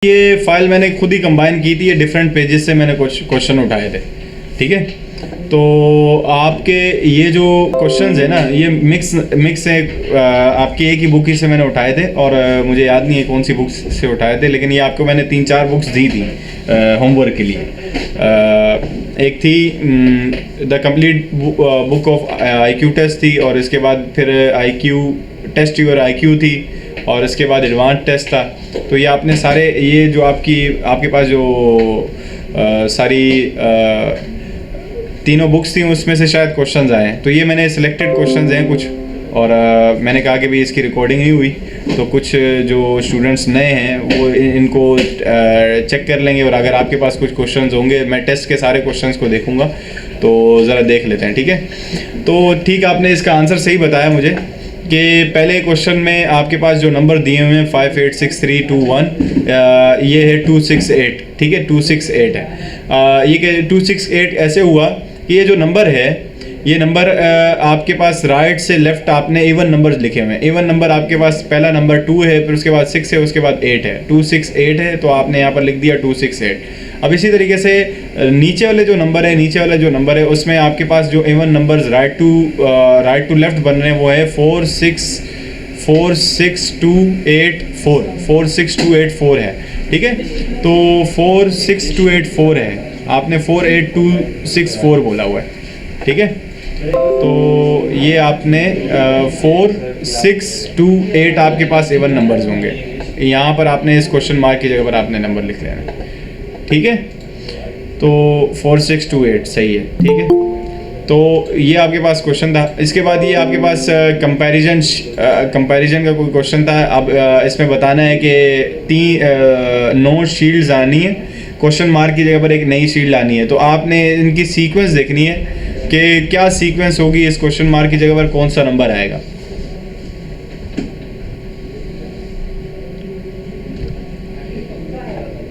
ये फाइल मैंने खुद ही कंबाइन की थी, ये डिफरेंट पेजेस से मैंने कुछ क्वेश्चन उठाए थे। ठीक है, तो आपके ये जो क्वेश्चंस है ना, ये मिक्स है। आपकी एक ही बुक ही से मैंने उठाए थे और मुझे याद नहीं है कौन सी बुक्स से उठाए थे, लेकिन ये आपको मैंने 3-4 बुक्स दी थी होमवर्क के लिए। एक थी the complete book of IQ test थी, और इसके बाद फिर IQ टेस्ट योर IQ थी, और इसके बाद एडवांस टेस्ट था। तो ये आपने सारे, ये जो आपके पास जो सारी तीनों बुक्स थी उसमें से शायद क्वेश्चंस आए हैं। तो ये मैंने सिलेक्टेड क्वेश्चंस हैं कुछ, और मैंने कहा कि भी इसकी रिकॉर्डिंग नहीं हुई, तो कुछ जो स्टूडेंट्स नए हैं वो इनको चेक कर लेंगे, और अगर आपके पास कुछ क्वेश्चंस होंगे, मैं टेस्ट के सारे क्वेश्चंस को देखूंगा, तो ज़रा देख लेते हैं। ठीक है, तो ठीक, आपने इसका आंसर सही बताया मुझे कि पहले क्वेश्चन में आपके पास जो नंबर दिए हुए हैं 586321, ये है 268। ठीक है, 268 है। ये 268 ऐसे हुआ कि ये जो नंबर है, ये नंबर आपके पास राइट से लेफ्ट आपने इवन नंबर्स लिखे हुए हैं। इवन नंबर आपके पास पहला नंबर 2 है, फिर उसके बाद 6 है, उसके बाद 8 है। 268 है, तो आपने यहाँ पर लिख दिया 268। अब इसी तरीके से नीचे वाले जो नंबर है उसमें आपके पास जो even numbers right to left बन रहे हैं वो है 46284 है। ठीक है, तो 46284 है, आपने 48264 बोला हुआ है। ठीक है, तो ये आपने 4628 आपके पास इवन नंबर्स होंगे। यहाँ पर आपने इस क्वेश्चन मार्क की जगह पर आपने नंबर लिख लेना। ठीक है, तो 4628 सही है। ठीक है, तो ये आपके पास क्वेश्चन था। इसके बाद ये आपके पास कंपैरिजन का कोई क्वेश्चन था। अब इसमें बताना है कि 9 शील्ड्स आनी है, क्वेश्चन मार्क की जगह पर एक नई शील्ड आनी है। तो आपने इनकी सीक्वेंस देखनी है कि क्या सीक्वेंस होगी, इस क्वेश्चन मार्क की जगह पर कौन सा नंबर आएगा।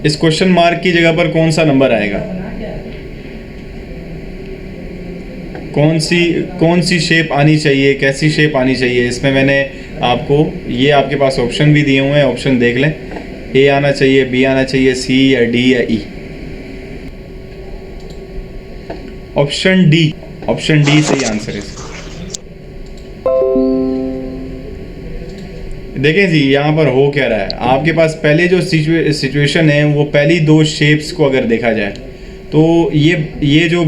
इस क्वेश्चन मार्क की जगह पर कौन सा नंबर आएगा, कौन सी शेप आनी चाहिए, कैसी शेप आनी चाहिए। इसमें मैंने आपको ये आपके पास ऑप्शन भी दिए हुए हैं, ऑप्शन देख लें। A आना चाहिए, B आना चाहिए, C या D या E। ऑप्शन डी सही आंसर है। देखें जी, यहाँ पर हो क्या रहा है। आपके पास पहले जो सिचुएशन है, वो पहली 2 शेप्स को अगर देखा जाए, तो ये जो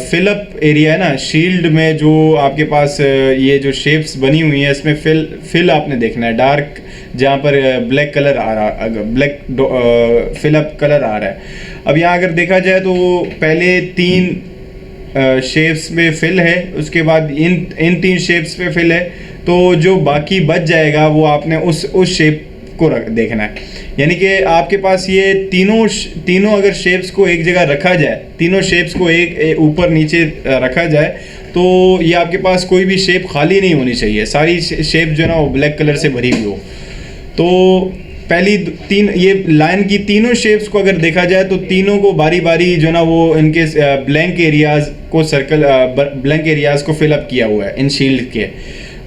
फिलअप एरिया है ना, शील्ड में जो आपके पास ये जो शेप्स बनी हुई है, इसमें फिल आपने देखना है। डार्क जहाँ पर ब्लैक कलर आ रहा, ब्लैक फिलअप कलर आ रहा है। अब यहाँ अगर देखा जाए तो पहले 3 शेप्स में फिल है, उसके बाद इन 3 शेप्स पे फिल है, तो जो बाकी बच जाएगा वो आपने उस शेप को देखना है। यानी कि आपके पास ये तीनों अगर शेप्स को एक जगह रखा जाए, तीनों शेप्स को एक ऊपर नीचे रखा जाए, तो ये आपके पास कोई भी शेप खाली नहीं होनी चाहिए। सारी शेप जो है ना वो ब्लैक कलर से भरी हुई हो। तो पहली 3 ये लाइन की तीनों शेप्स को अगर देखा जाए, तो तीनों को बारी बारी जो ना वो इनके ब्लैंक एरियाज को फिलअप किया हुआ है इन शील्ड के।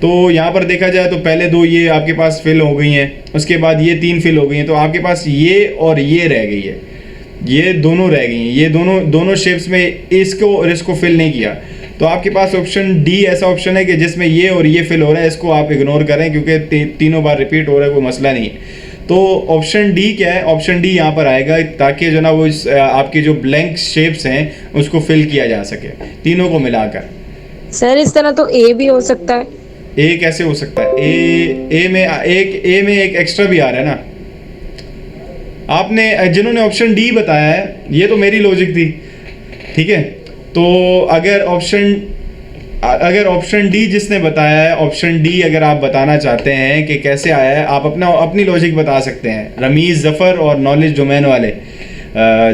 तो यहाँ पर देखा जाए तो पहले 2 ये आपके पास फिल हो गई हैं, उसके बाद ये 3 फिल हो गई हैं, तो आपके पास ये और ये रह गई है, ये दोनों रह गई हैं। ये दोनों शेप्स में इसको फिल नहीं किया। तो आपके पास ऑप्शन डी ऐसा ऑप्शन है कि जिसमें ये और ये फिल हो रहा है, इसको आप इग्नोर करें क्योंकि तीनों बार रिपीट हो रहा है, कोई मसला नहीं है। तो ऑप्शन डी क्या है, ऑप्शन डी यहाँ पर आएगा, ताकि जो ना वो आपकी जो ब्लैंक शेप्स हैं उसको फिल किया जा सके तीनों को मिलाकर। सर इस तरह तो ए भी हो सकता है। ए कैसे हो सकता है? ए में एक एक्स्ट्रा भी आ रहा है ना। आपने जिन्होंने ऑप्शन डी बताया है, ये तो मेरी लॉजिक थी। ठीक है, तो अगर ऑप्शन डी जिसने बताया है, ऑप्शन डी अगर आप बताना चाहते हैं कि कैसे आया है, आप अपनी लॉजिक बता सकते हैं। रमीज जफर और नॉलेज डोमेन वाले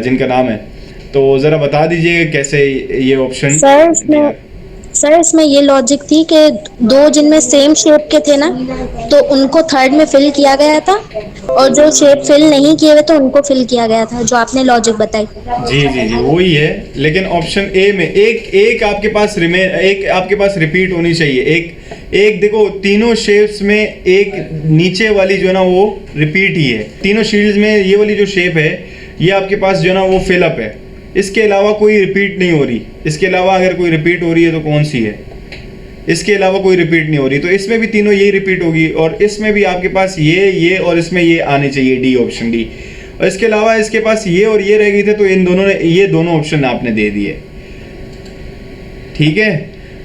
जिनका नाम है, तो ज़रा बता दीजिए कैसे ये ऑप्शन। सर इसमें ये लॉजिक थी कि दो जिनमें सेम शेप के थे ना, तो उनको थर्ड में फिल किया गया था, और जो शेप फिल नहीं किए हुए तो उनको फिल किया गया था, जो आपने लॉजिक बताई। जी जी जी वही है, लेकिन ऑप्शन ए में एक एक आपके पास एक आपके पास रिपीट होनी चाहिए। एक एक देखो, तीनों शेप्स में एक नीचे वाली जो है ना वो रिपीट ही है। तीनों शील्ड्स में ये वाली जो शेप है ये आपके पास जो है ना वो फिलअप है। इसके अलावा कोई रिपीट नहीं हो रही। इसके अलावा अगर कोई रिपीट हो रही है तो कौन सी है? इसके अलावा कोई रिपीट नहीं हो रही, तो इसमें भी तीनों यही रिपीट होगी, और इसमें भी आपके पास ये और इसमें ये आने चाहिए, डी, ऑप्शन डी। और इसके अलावा इसके पास ये और ये रह गई थे, तो इन दोनों ने ये दोनों ऑप्शन आपने दे दिए। ठीक है,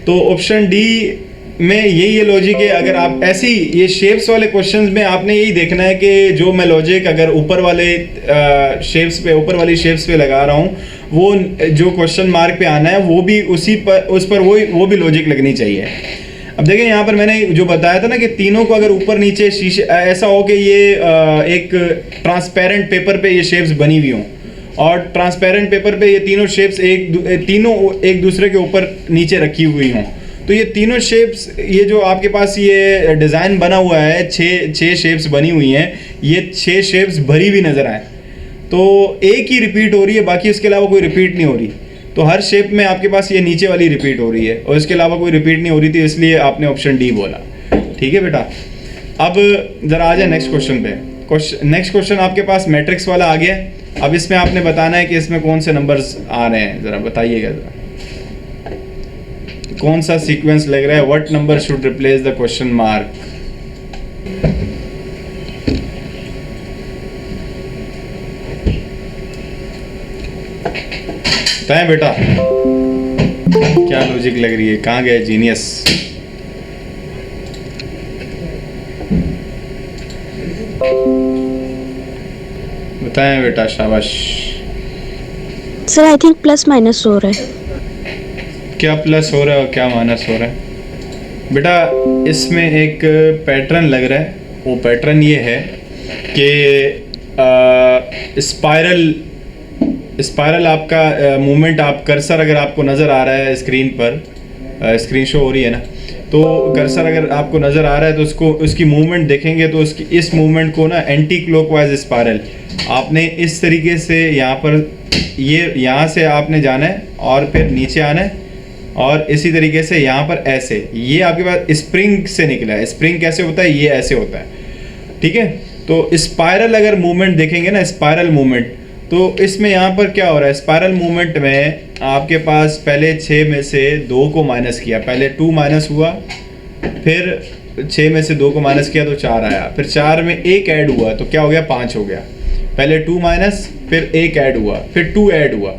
तो ऑप्शन डी में यही लॉजिक है। अगर आप ऐसी ये शेप्स वाले क्वेश्चंस में आपने यही देखना है कि जो मैं लॉजिक अगर ऊपर वाले शेप्स पे, ऊपर वाली शेप्स पे लगा रहा हूँ, वो जो क्वेश्चन मार्क पे आना है वो भी उसी पर, उस पर वो भी लॉजिक लगनी चाहिए। अब देखें यहाँ पर मैंने जो बताया था ना कि तीनों को अगर ऊपर नीचे शीशे ऐसा हो कि ये एक ट्रांसपेरेंट पेपर पे ये शेप्स बनी हुई हों, और ट्रांसपेरेंट पेपर पे ये तीनों शेप्स तीनों एक दूसरे के ऊपर नीचे रखी हुई हों, तो ये तीनों शेप्स, ये जो आपके पास ये डिज़ाइन बना हुआ है, छः शेप्स बनी हुई हैं, ये 6 शेप्स भरी हुई नज़र आए, तो एक ही रिपीट हो रही है, बाकी इसके अलावा कोई रिपीट नहीं हो रही। तो हर शेप में आपके पास ये नीचे वाली रिपीट हो रही है और इसके अलावा कोई रिपीट नहीं हो रही थी, इसलिए आपने ऑप्शन डी बोला। ठीक है बेटा, अब ज़रा आ जाए नेक्स्ट क्वेश्चन पे। नेक्स्ट क्वेश्चन आपके पास मैट्रिक्स वाला आ गया। अब इसमें आपने बताना है कि इसमें कौन से नंबर्स आ रहे हैं, ज़रा बताइएगा। ज़रा कौन सा सीक्वेंस लग रहा है? What number should replace the question mark? बताएं बेटा, क्या लॉजिक लग रही है? कहाँ गए जीनियस? बताएं बेटा, शाबाश। Sir I think plus minus हो रहा है। क्या प्लस हो रहा है और क्या माइनस हो रहा है? बेटा इसमें एक पैटर्न लग रहा है। वो पैटर्न ये है कि स्पाइरल आपका मूवमेंट, आप कर्सर अगर आपको नज़र आ रहा है स्क्रीन पर, स्क्रीन शो हो रही है ना, तो कर्सर अगर आपको नज़र आ रहा है तो उसकी मूवमेंट देखेंगे तो उसकी इस मूवमेंट को ना एंटी क्लॉकवाइज स्पाइरल आपने इस तरीके से यहाँ पर, ये यहाँ से आपने जाना है और फिर नीचे आना है, और इसी तरीके से यहाँ पर ऐसे, ये आपके पास स्प्रिंग से निकला है। स्प्रिंग कैसे होता है? ये ऐसे होता है। ठीक है, तो स्पाइरल अगर मूवमेंट देखेंगे ना, स्पाइरल मूवमेंट, तो इसमें यहाँ पर क्या हो रहा है? स्पाइरल मूवमेंट में आपके पास पहले 6 में से 2 को माइनस किया, पहले 2 माइनस हुआ, फिर 6 में से 2 को माइनस किया तो 4 आया, फिर 4 में 1 ऐड हुआ तो क्या हो गया? 5 हो गया। पहले 2 माइनस, फिर 1 ऐड हुआ, फिर 2 ऐड हुआ,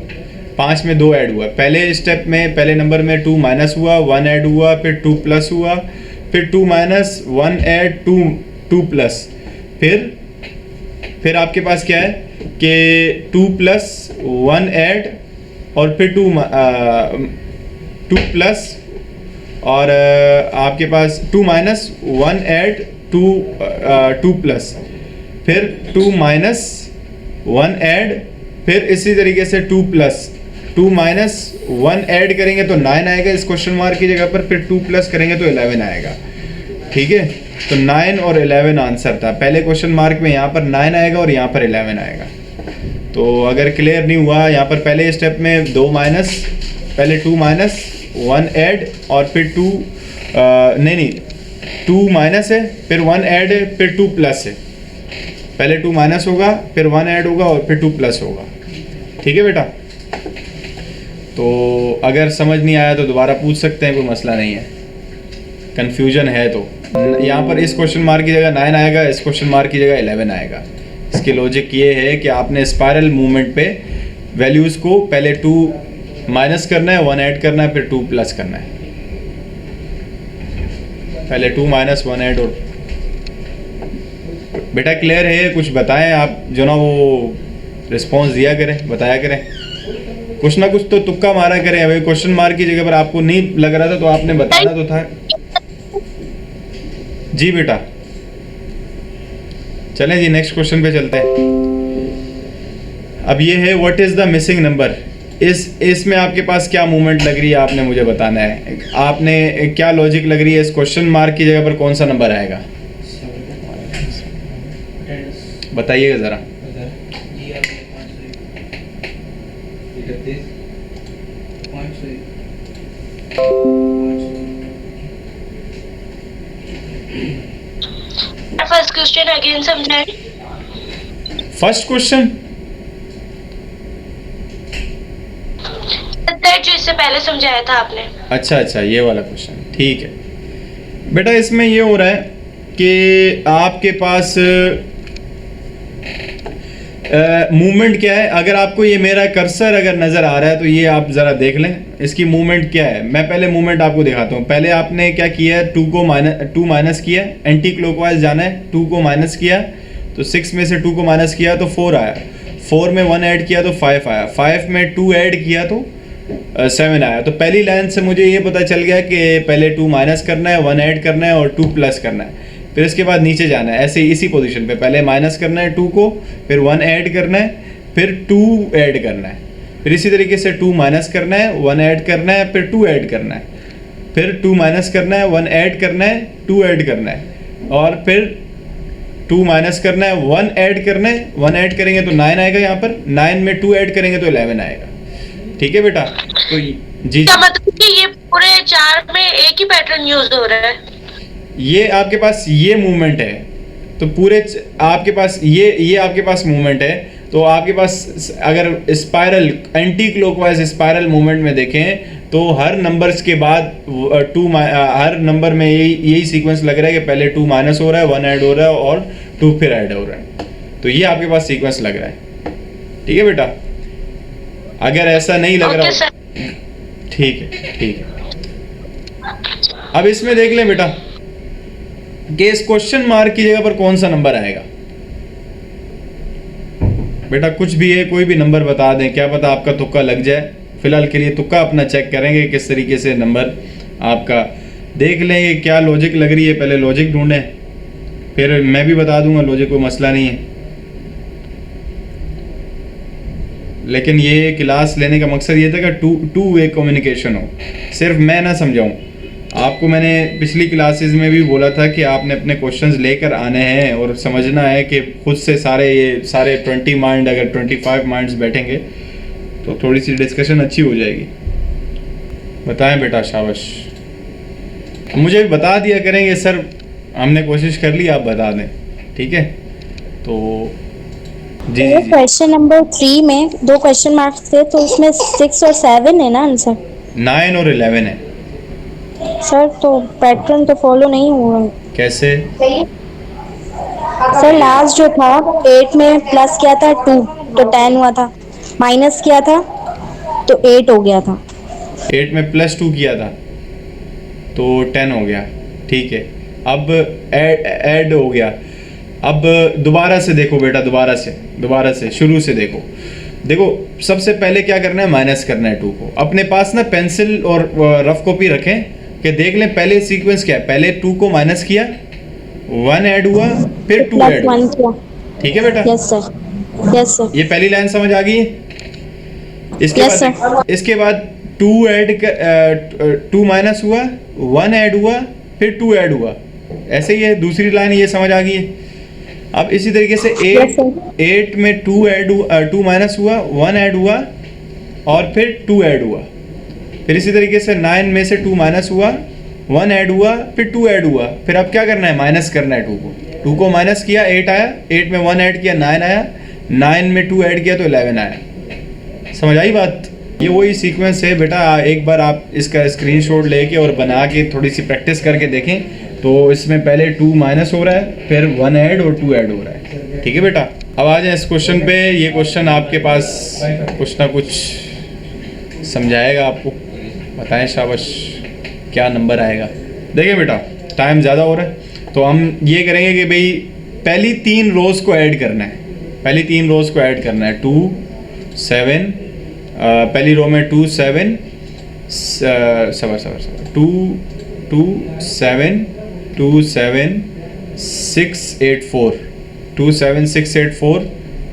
5 में 2 ऐड हुआ। पहले स्टेप में, पहले नंबर में 2 माइनस हुआ, 1 ऐड हुआ, फिर 2 प्लस हुआ, फिर 2 माइनस, 1 ऐड, 2 प्लस, फिर आपके पास क्या है कि 2 प्लस 1 ऐड, और फिर 2 प्लस, और आपके पास 2 माइनस 1 ऐड 2 प्लस, फिर 2 माइनस 1 ऐड, फिर इसी तरीके से 2 प्लस, 2 माइनस 1 ऐड करेंगे तो 9 आएगा इस क्वेश्चन मार्क की जगह पर, फिर 2 प्लस करेंगे तो 11 आएगा। ठीक है, तो 9 और 11 आंसर था। पहले क्वेश्चन मार्क में यहाँ पर 9 आएगा और यहाँ पर 11 आएगा। तो अगर क्लियर नहीं हुआ, यहाँ पर पहले स्टेप में 2 माइनस, पहले 2 माइनस 1 ऐड, और फिर 2 माइनस है, फिर 1 ऐड है, फिर 2 प्लस है। पहले 2 माइनस होगा, फिर 1 ऐड होगा, और फिर 2 प्लस होगा। ठीक है बेटा, तो अगर समझ नहीं आया तो दोबारा पूछ सकते हैं, कोई मसला नहीं है। कन्फ्यूजन है तो यहाँ पर इस क्वेश्चन मार्क की जगह 9 आएगा, इस क्वेश्चन मार्क की जगह 11 आएगा। इसकी लॉजिक ये है कि आपने स्पाइरल मूवमेंट पे वैल्यूज़ को पहले 2 माइनस करना है, 1 ऐड करना है, फिर 2 प्लस करना है। पहले 2 माइनस 1 ऐड। और बेटा क्लियर है? कुछ बताएं आप, जो ना वो रिस्पॉन्स दिया करें, बताया करें, कुछ ना कुछ तो तुक्का मारा करें। अभी क्वेश्चन मार्क की जगह पर आपको नहीं लग रहा था तो आपने बताना तो था। जी बेटा, चलें जी नेक्स्ट क्वेश्चन पे चलते हैं। अब ये है what is the missing number. इसमें आपके पास क्या मूवमेंट लग रही है, आपने मुझे बताना है। आपने क्या लॉजिक लग रही है, इस क्वेश्चन मार्क की जगह पर कौन सा नंबर आएगा बताइएगा ज़रा। फर्स्ट क्वेश्चन अगेन समझाएं। फर्स्ट क्वेश्चन जो इससे पहले समझाया था आपने। अच्छा, ये वाला क्वेश्चन, ठीक है बेटा। इसमें ये हो रहा है कि आपके पास मूवमेंट क्या है। अगर आपको ये मेरा कर्सर अगर नज़र आ रहा है तो ये आप ज़रा देख लें इसकी मूवमेंट क्या है। मैं पहले मूवमेंट आपको दिखाता हूँ। पहले आपने क्या किया है, 2 माइनस किया, एंटी क्लॉकवाइज जाना है, 2 को माइनस किया तो 6 में से 2 को माइनस किया तो 4 आया, 4 में 1 ऐड किया तो 5 आया, 5 में 2 ऐड किया तो 7 आया। तो पहली लाइन से मुझे ये पता चल गया कि पहले 2 माइनस करना है, 1 ऐड करना है और 2 प्लस करना है। फिर इसके बाद नीचे जाना है ऐसे इसी पोजीशन पे, पहले माइनस करना है 2 को, फिर 1 ऐड करना है, फिर 2 ऐड करना है, फिर इसी तरीके से 2 माइनस करना है, 1 ऐड करना है, फिर 2 ऐड करना है, फिर 2 माइनस करना है, 1 ऐड करना है, 2 ऐड करना है, और फिर 2 माइनस करना है, 1 ऐड करना है, 1 ऐड करेंगे तो 9 आएगा यहाँ पर, 9 में 2 ऐड करेंगे तो 11 आएगा। ठीक है बेटा, तो जी क्या मतलब कि ये पूरे 4 में एक ही पैटर्न यूज हो रहा है? ये आपके पास ये मूवमेंट है तो पूरे आपके पास ये आपके पास मूवमेंट है। तो आपके पास अगर spiral anti clockwise spiral movement में देखें तो हर नंबर्स के बाद हर नंबर में यही सीक्वेंस लग रहा है कि पहले 2 माइनस हो रहा है, 1 ऐड हो रहा है और 2 फिर ऐड हो रहा है। तो ये आपके पास सीक्वेंस लग रहा है। ठीक है बेटा, अगर ऐसा नहीं लग रहा ठीक है। अब इसमें देख लें बेटा कि इस क्वेश्चन मार्क की जगह पर कौन सा नंबर आएगा। बेटा कुछ भी है, कोई भी नंबर बता दें, क्या पता आपका तुक्का लग जाए। फिलहाल के लिए तुक्का अपना चेक करेंगे किस तरीके से नंबर आपका देख लेंगे क्या लॉजिक लग रही है। पहले लॉजिक ढूंढें, फिर मैं भी बता दूंगा लॉजिक, कोई मसला नहीं है। लेकिन ये क्लास लेने का मकसद ये था कि टू वे कम्युनिकेशन हो, सिर्फ मैं ना समझाऊं। आपको मैंने पिछली क्लासेस में भी बोला था कि आपने अपने क्वेश्चंस लेकर आने हैं और समझना है कि खुद से सारे 20 माइंड अगर 25 माइंड्स बैठेंगे तो थोड़ी सी डिस्कशन अच्छी हो जाएगी। बताएं बेटा, शाबाश। मुझे बता दिया करेंगे सर हमने कोशिश कर ली, आप बता दें। ठीक है, तो जी जी क्वेश्चन नंबर 3 में 2 क्वेश्चन मार्क्स थे तो उसमें 6 और 7 है ना आंसर? 9 और 11 है सर, तो पैटर्न तो फॉलो नहीं हुआ। कैसे? सर लास्ट जो था 8 में प्लस किया था 2 तो 10 हुआ था, माइनस किया था तो 8 हो गया था। 8 में प्लस 2 किया था तो 10 हो गया। ठीक है, अब ऐड हो गया। अब दोबारा से देखो बेटा, दोबारा से शुरू से देखो सबसे पहले क्या करना है, माइनस करना है 2 को। अपने पास ना पेंसिल और रफ कॉपी रखें कि देख लें पहले सीक्वेंस क्या है। पहले 2 को माइनस किया, 1 ऐड हुआ, फिर 2 ऐड हुआ। ठीक है बेटा? Yes sir. ये पहली लाइन समझ आ गई है? इसके बाद 2 माइनस हुआ, 1 ऐड हुआ, फिर 2 ऐड हुआ। ऐसे ही है दूसरी लाइन, ये समझ आ गई है। अब इसी तरीके से 8 में 2 माइनस हुआ, 1 ऐड हुआ और फिर 2 ऐड हुआ। फिर इसी तरीके से 9 में से 2 माइनस हुआ, 1 ऐड हुआ, फिर 2 ऐड हुआ। फिर अब क्या करना है, माइनस करना है 2 को माइनस किया, 8 आया, 8 में 1 ऐड किया, 9 आया, 9 में 2 ऐड किया तो 11 आया। समझ आई बात? ये वही सीक्वेंस है बेटा। एक बार आप इसका स्क्रीनशॉट लेके और बना के थोड़ी सी प्रैक्टिस करके देखें तो इसमें पहले 2 माइनस हो रहा है, फिर 1 ऐड और 2 ऐड हो रहा है। ठीक है बेटा, अब आ जाए इस क्वेश्चन पे। ये क्वेश्चन आपके पास कुछ ना कुछ समझाएगा आपको। बताएं शाबाश, क्या नंबर आएगा? देखिए बेटा, टाइम ज़्यादा हो रहा है तो हम ये करेंगे कि भाई पहली 3 रोज को ऐड करना है। 2 7, पहली रो में 2 7 2 7 2 7 6 8 4 2 7 6 8 4,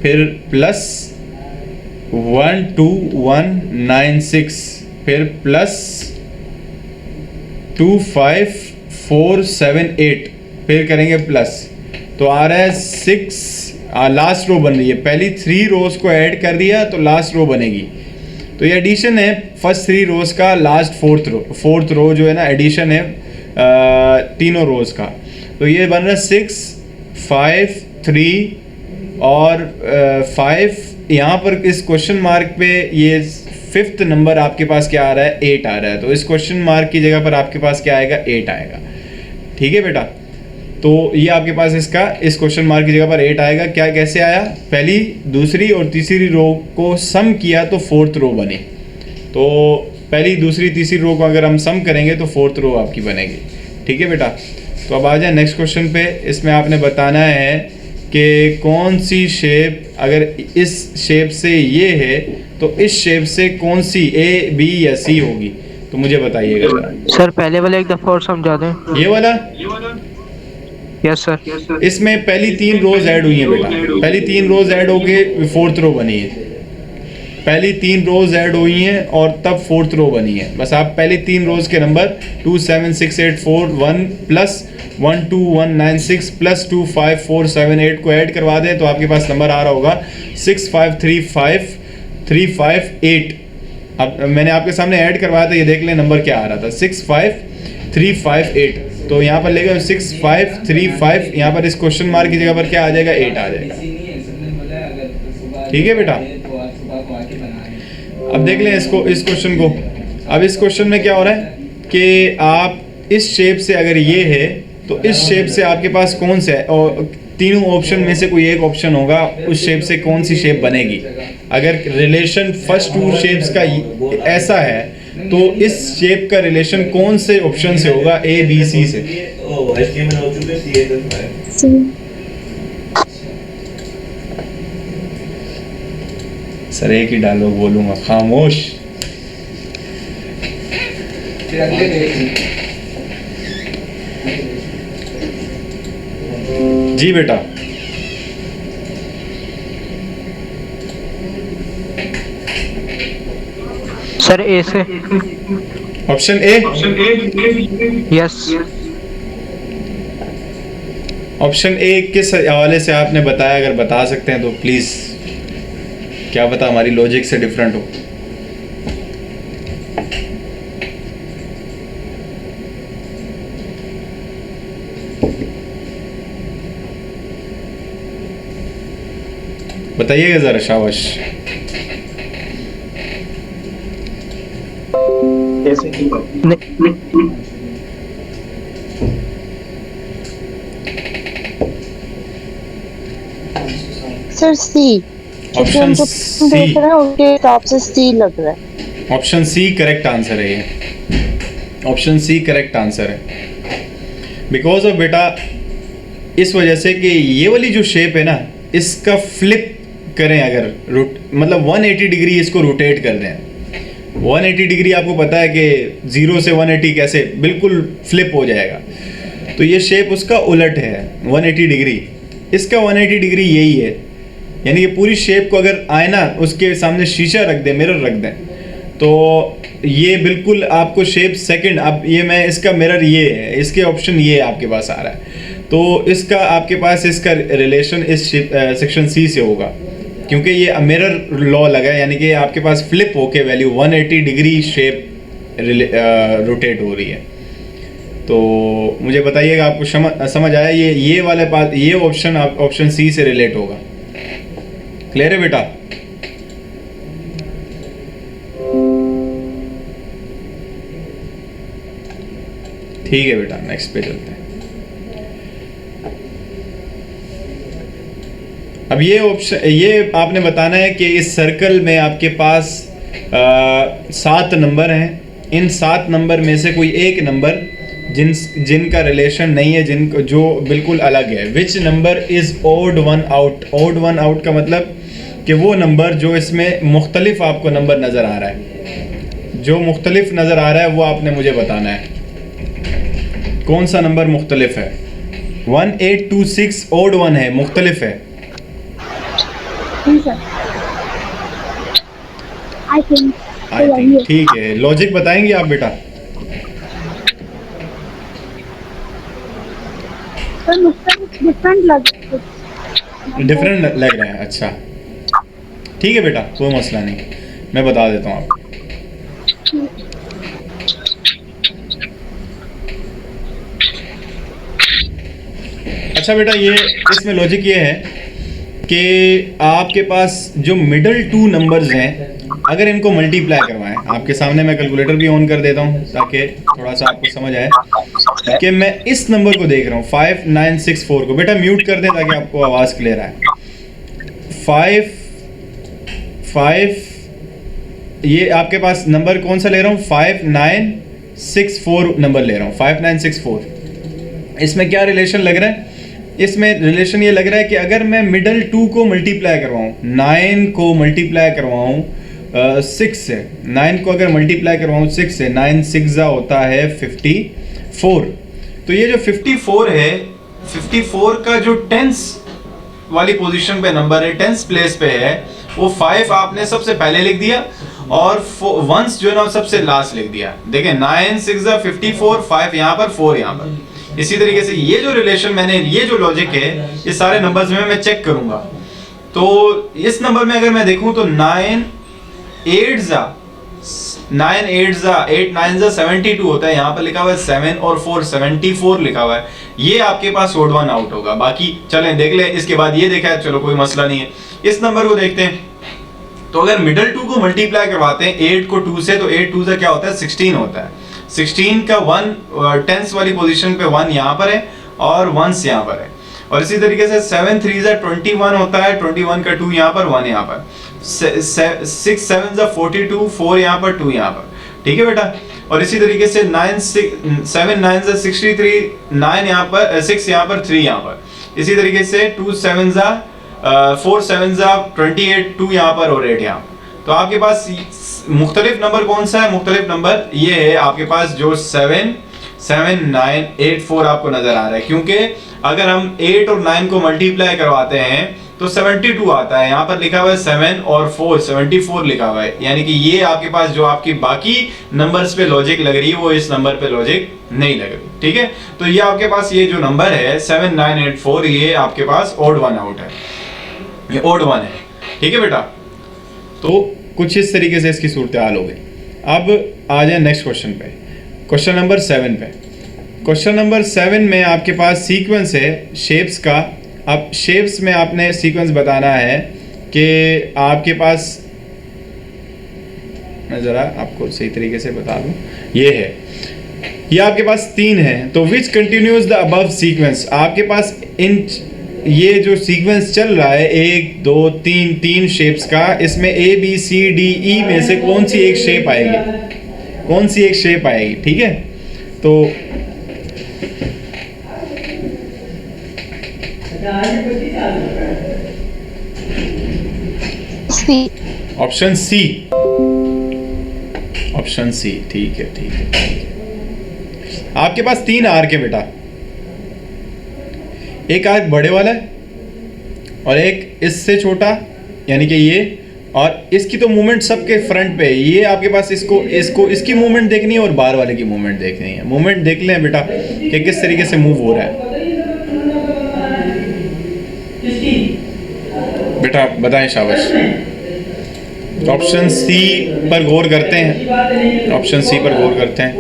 फिर प्लस 12196 फिर प्लस 25478 फिर करेंगे प्लस, तो आ रहा है 6। लास्ट रो बन रही है, पहली 3 रोज को ऐड कर दिया तो लास्ट रो बनेगी। तो ये एडिशन है फर्स्ट 3 रोज का, लास्ट फोर्थ रो जो है ना एडिशन है तीनों रोज का। तो ये बन रहा है 6 5 3 और 5। यहाँ पर इस क्वेश्चन मार्क पे ये 5th नंबर आपके पास क्या आ रहा है, 8 आ रहा है। तो इस क्वेश्चन मार्क की जगह पर आपके पास क्या आएगा, 8 आएगा। ठीक है बेटा, तो ये आपके पास इसका इस क्वेश्चन मार्क की जगह पर 8 आएगा। क्या कैसे आया, पहली दूसरी और तीसरी रो को सम किया तो 4th रो बनी। तो पहली दूसरी तीसरी रो को अगर हम सम करेंगे तो 4th रो आपकी बनेगी। ठीक है बेटा, तो अब आ जाए नेक्स्ट क्वेश्चन पे। इसमें आपने बताना है कि कौन सी शेप, अगर इस शेप से ये है तो इस शेप से कौन सी ए बी या सी होगी, तो मुझे बताइएगा जरा। सर पहले वाला एक दफा और समझा दें। ये वाला, यस सर। इसमें पहली 3 रोज ऐड हुई हैं बेटा, पहली 3 रोज ऐड होके 4th रो बनी है। पहली 3 रोज ऐड हुई हैं और तब 4th रो बनी है। बस आप पहली 3 रोज के नंबर 27681 प्लस 12196 प्लस 25478 को ऐड करवा दें तो आपके पास नंबर आ रहा होगा 6535358। अब मैंने आपके सामने ऐड करवाया था, ये देख लें नंबर क्या आ रहा था, 65358। तो यहाँ पर लेगा 6535, यहाँ पर इस क्वेश्चन मार्क की जगह पर क्या आ जाएगा, 8 आ जाएगा। ठीक है बेटा, अब देख लें इसको, इस क्वेश्चन को। अब इस क्वेश्चन में क्या हो रहा है कि आप इस शेप से अगर ये है तो इस शेप से आपके पास कौन सा है, और तीनों ऑप्शन में से कोई एक ऑप्शन होगा, उस शेप से कौन सी शेप बनेगी। अगर रिलेशन फर्स्ट 2 शेप्स का ऐसा है तो इस शेप का रिलेशन कौन से ऑप्शन से होगा, ए बी सी से। सर एक ही डायलॉग बोलूंगा, खामोश। जी बेटा, सर ए से। Option A, yes. Option A किस हवाले से आपने बताया, अगर बता सकते हैं तो प्लीज, क्या पता हमारी लॉजिक से डिफरेंट हो। बताइएगा जरा, शाबाश। सर सी, ऑप्शन देख सी, रहे हैं उनके हिसाब से सी लग रहा है। ऑप्शन सी करेक्ट आंसर है। ये ऑप्शन सी करेक्ट आंसर है। बिकॉज ऑफ बेटा, इस वजह से कि ये वाली जो शेप है ना, इसका फ्लिप करें अगर, मतलब 180 डिग्री इसको रोटेट कर दें। 180 डिग्री आपको पता है कि 0 से 180 कैसे बिल्कुल फ्लिप हो जाएगा। तो ये शेप उसका उलट है 180 डिग्री, इसका 180 डिग्री यही है। यानी कि पूरी शेप को अगर आईना उसके सामने शीशा रख दें, मिरर रख दें, तो ये बिल्कुल आपको शेप सेकंड, अब ये मैं इसका मिरर ये है, इसके ऑप्शन ये आपके पास आ रहा है, तो इसका आपके पास इसका रिलेशन इस सेक्शन सी से होगा, क्योंकि ये मिरर लॉ लगा है। यानी कि आपके पास फ्लिप होके वैल्यू 180 डिग्री शेप रोटेट हो रही है। तो मुझे बताइएगा आपको समझ आया, ये वाले पास ये ऑप्शन ऑप्शन सी से रिलेट होगा। क्लियर है बेटा? ठीक है बेटा, नेक्स्ट पे चलते हैं। अब ये ऑप्शन, ये आपने बताना है कि इस सर्कल में आपके पास 7 नंबर हैं। इन 7 नंबर में से कोई एक नंबर जिनका रिलेशन नहीं है, जिनको जो बिल्कुल अलग है। Which number is odd one out? Odd one out का मतलब कि वो नंबर जो इसमें मुख्तलिफ आपको नंबर नज़र आ रहा है, जो मुख्तलिफ नज़र आ रहा है वो आपने मुझे बताना है कौन सा नंबर मुख्तलिफ है। 1826 ओड वन है, मुख्तलिफ है। आई थिंक आई थिंक, ठीक है। लॉजिक बताएंगे आप बेटा? सर मुझको डिफरेंट लगा। डिफरेंट लग रहा है, अच्छा ठीक है बेटा, कोई मसला नहीं, मैं बता देता हूँ आपको। अच्छा बेटा, ये इसमें लॉजिक ये है कि आपके पास जो मिडल टू नंबर्स हैं, अगर इनको मल्टीप्लाई करवाएं, आपके सामने मैं कैलकुलेटर भी ऑन कर देता हूँ ताकि थोड़ा सा आपको समझ आए कि मैं इस नंबर को देख रहा हूँ 5964 को। बेटा म्यूट कर दें ताकि आपको आवाज़ क्लियर आए। 5 ये आपके पास नंबर कौन सा ले रहा हूँ? 5964 नंबर ले रहा हूँ, 5964। इसमें क्या रिलेशन लग रहा है? इसमें रिलेशन ये लग रहा है कि अगर मैं मिडल टू को मल्टीप्लाई करवाऊँ, 9 को मल्टीप्लाई करवाऊँ 6 से, 9 को अगर मल्टीप्लाई करवाऊँ 6 से, 9 6 होता है 54। तो ये जो 54 है, 54 का जो टेंस वाली पोजीशन पे नंबर है, टेंस प्लेस पे है, वो 5 आपने सबसे पहले लिख दिया और वंस जो है ना सबसे लास्ट लिख दिया। देखें 9 6 54, 5 यहाँ पर, 4 यहाँ पर। इसी तरीके से ये जो रिलेशन मैंने, ये जो लॉजिक है, ये सारे नंबर्स में मैं चेक करूंगा। तो इस नंबर में अगर मैं देखूं तो 9 8 9 72 होता है, यहाँ पर लिखा हुआ है 7 और 4 74 लिखा हुआ है। ये आपके पास ओड वन आउट होगा। बाकी चलें देख लें, इसके बाद ये देखा है, चलो कोई मसला नहीं है। इस नंबर को देखते हैं, तो अगर मिडल टू को मल्टीप्लाई करवाते हैं 8 को 2 से, तो 8 2 से क्या होता है? 16 होता है। 16 का 1 टेंस वाली पोजीशन पे 1 यहाँ पर है और 1 यहाँ पर है। और इसी तरीके से 7 3 21 होता है, 21 का 2 यहाँ पर, 1 यहाँ पर। 6 7 42, 4 यहाँ पर, 2 यहाँ पर। ठीक है बेटा। और इसी तरीके से 7 9 63, 9 यहाँ पर, 6 यहाँ पर, 3 यहाँ पर। इसी तरीके से 2 7 4 7 28, 2 यहाँ पर और 8 यहाँ पर। तो आपके पास मुख्तलिफ नंबर कौन सा है? मुख्तलिफ नंबर ये है आपके पास जो 7 7 9 8 4 आपको नजर आ रहा है, क्योंकि अगर हम 8 और 9 को मल्टीप्लाई करवाते हैं तो 72 आता है। यहाँ पर लिखा हुआ है 7 और 4 74 लिखा हुआ है, यानी कि ये आपके पास जो आपकी बाकी नंबर्स पे लॉजिक लग रही है वो इस नंबर पे लॉजिक नहीं लग रही। ठीक है, तो ये आपके पास ये जो नंबर है 7984, ये आपके पास ओड वन आउट है, ये ओड वन है। ठीक है बेटा, तो कुछ इस तरीके से इसकी सूरत हाल हो गई। अब आ जाए नेक्स्ट क्वेश्चन पे, क्वेश्चन नंबर 7 पे। क्वेश्चन नंबर 7 में आपके पास सीक्वेंस है शेप्स का। अब शेप्स में आपने सीक्वेंस बताना है कि आपके पास, मैं ज़रा आपको सही तरीके से बता दूं, ये है, ये आपके पास 3 है। तो विच कंटिन्यूज द अबव सीक्वेंस, आपके पास इन ये जो सीक्वेंस चल रहा है 1 2 3 3 शेप्स का, इसमें A B C D E में से कौन सी एक शेप आएगी? कौन सी एक शेप आएगी? ठीक है, तो ऑप्शन सी, ऑप्शन सी। ठीक है, ठीक है, ठीक है। आपके पास 3 आर्क है बेटा, एक आर्क बड़े वाला है और एक इससे छोटा, यानी कि ये, और इसकी तो मूवमेंट सबके फ्रंट पे है। ये आपके पास इसको इसकी मूवमेंट देखनी है और बाहर वाले की मूवमेंट देखनी है। मूवमेंट देख लें बेटा कि किस तरीके से मूव हो रहा है। बेटा बताएं, शाबाश। ऑप्शन सी पर गौर करते हैं, ऑप्शन सी पर गौर करते हैं।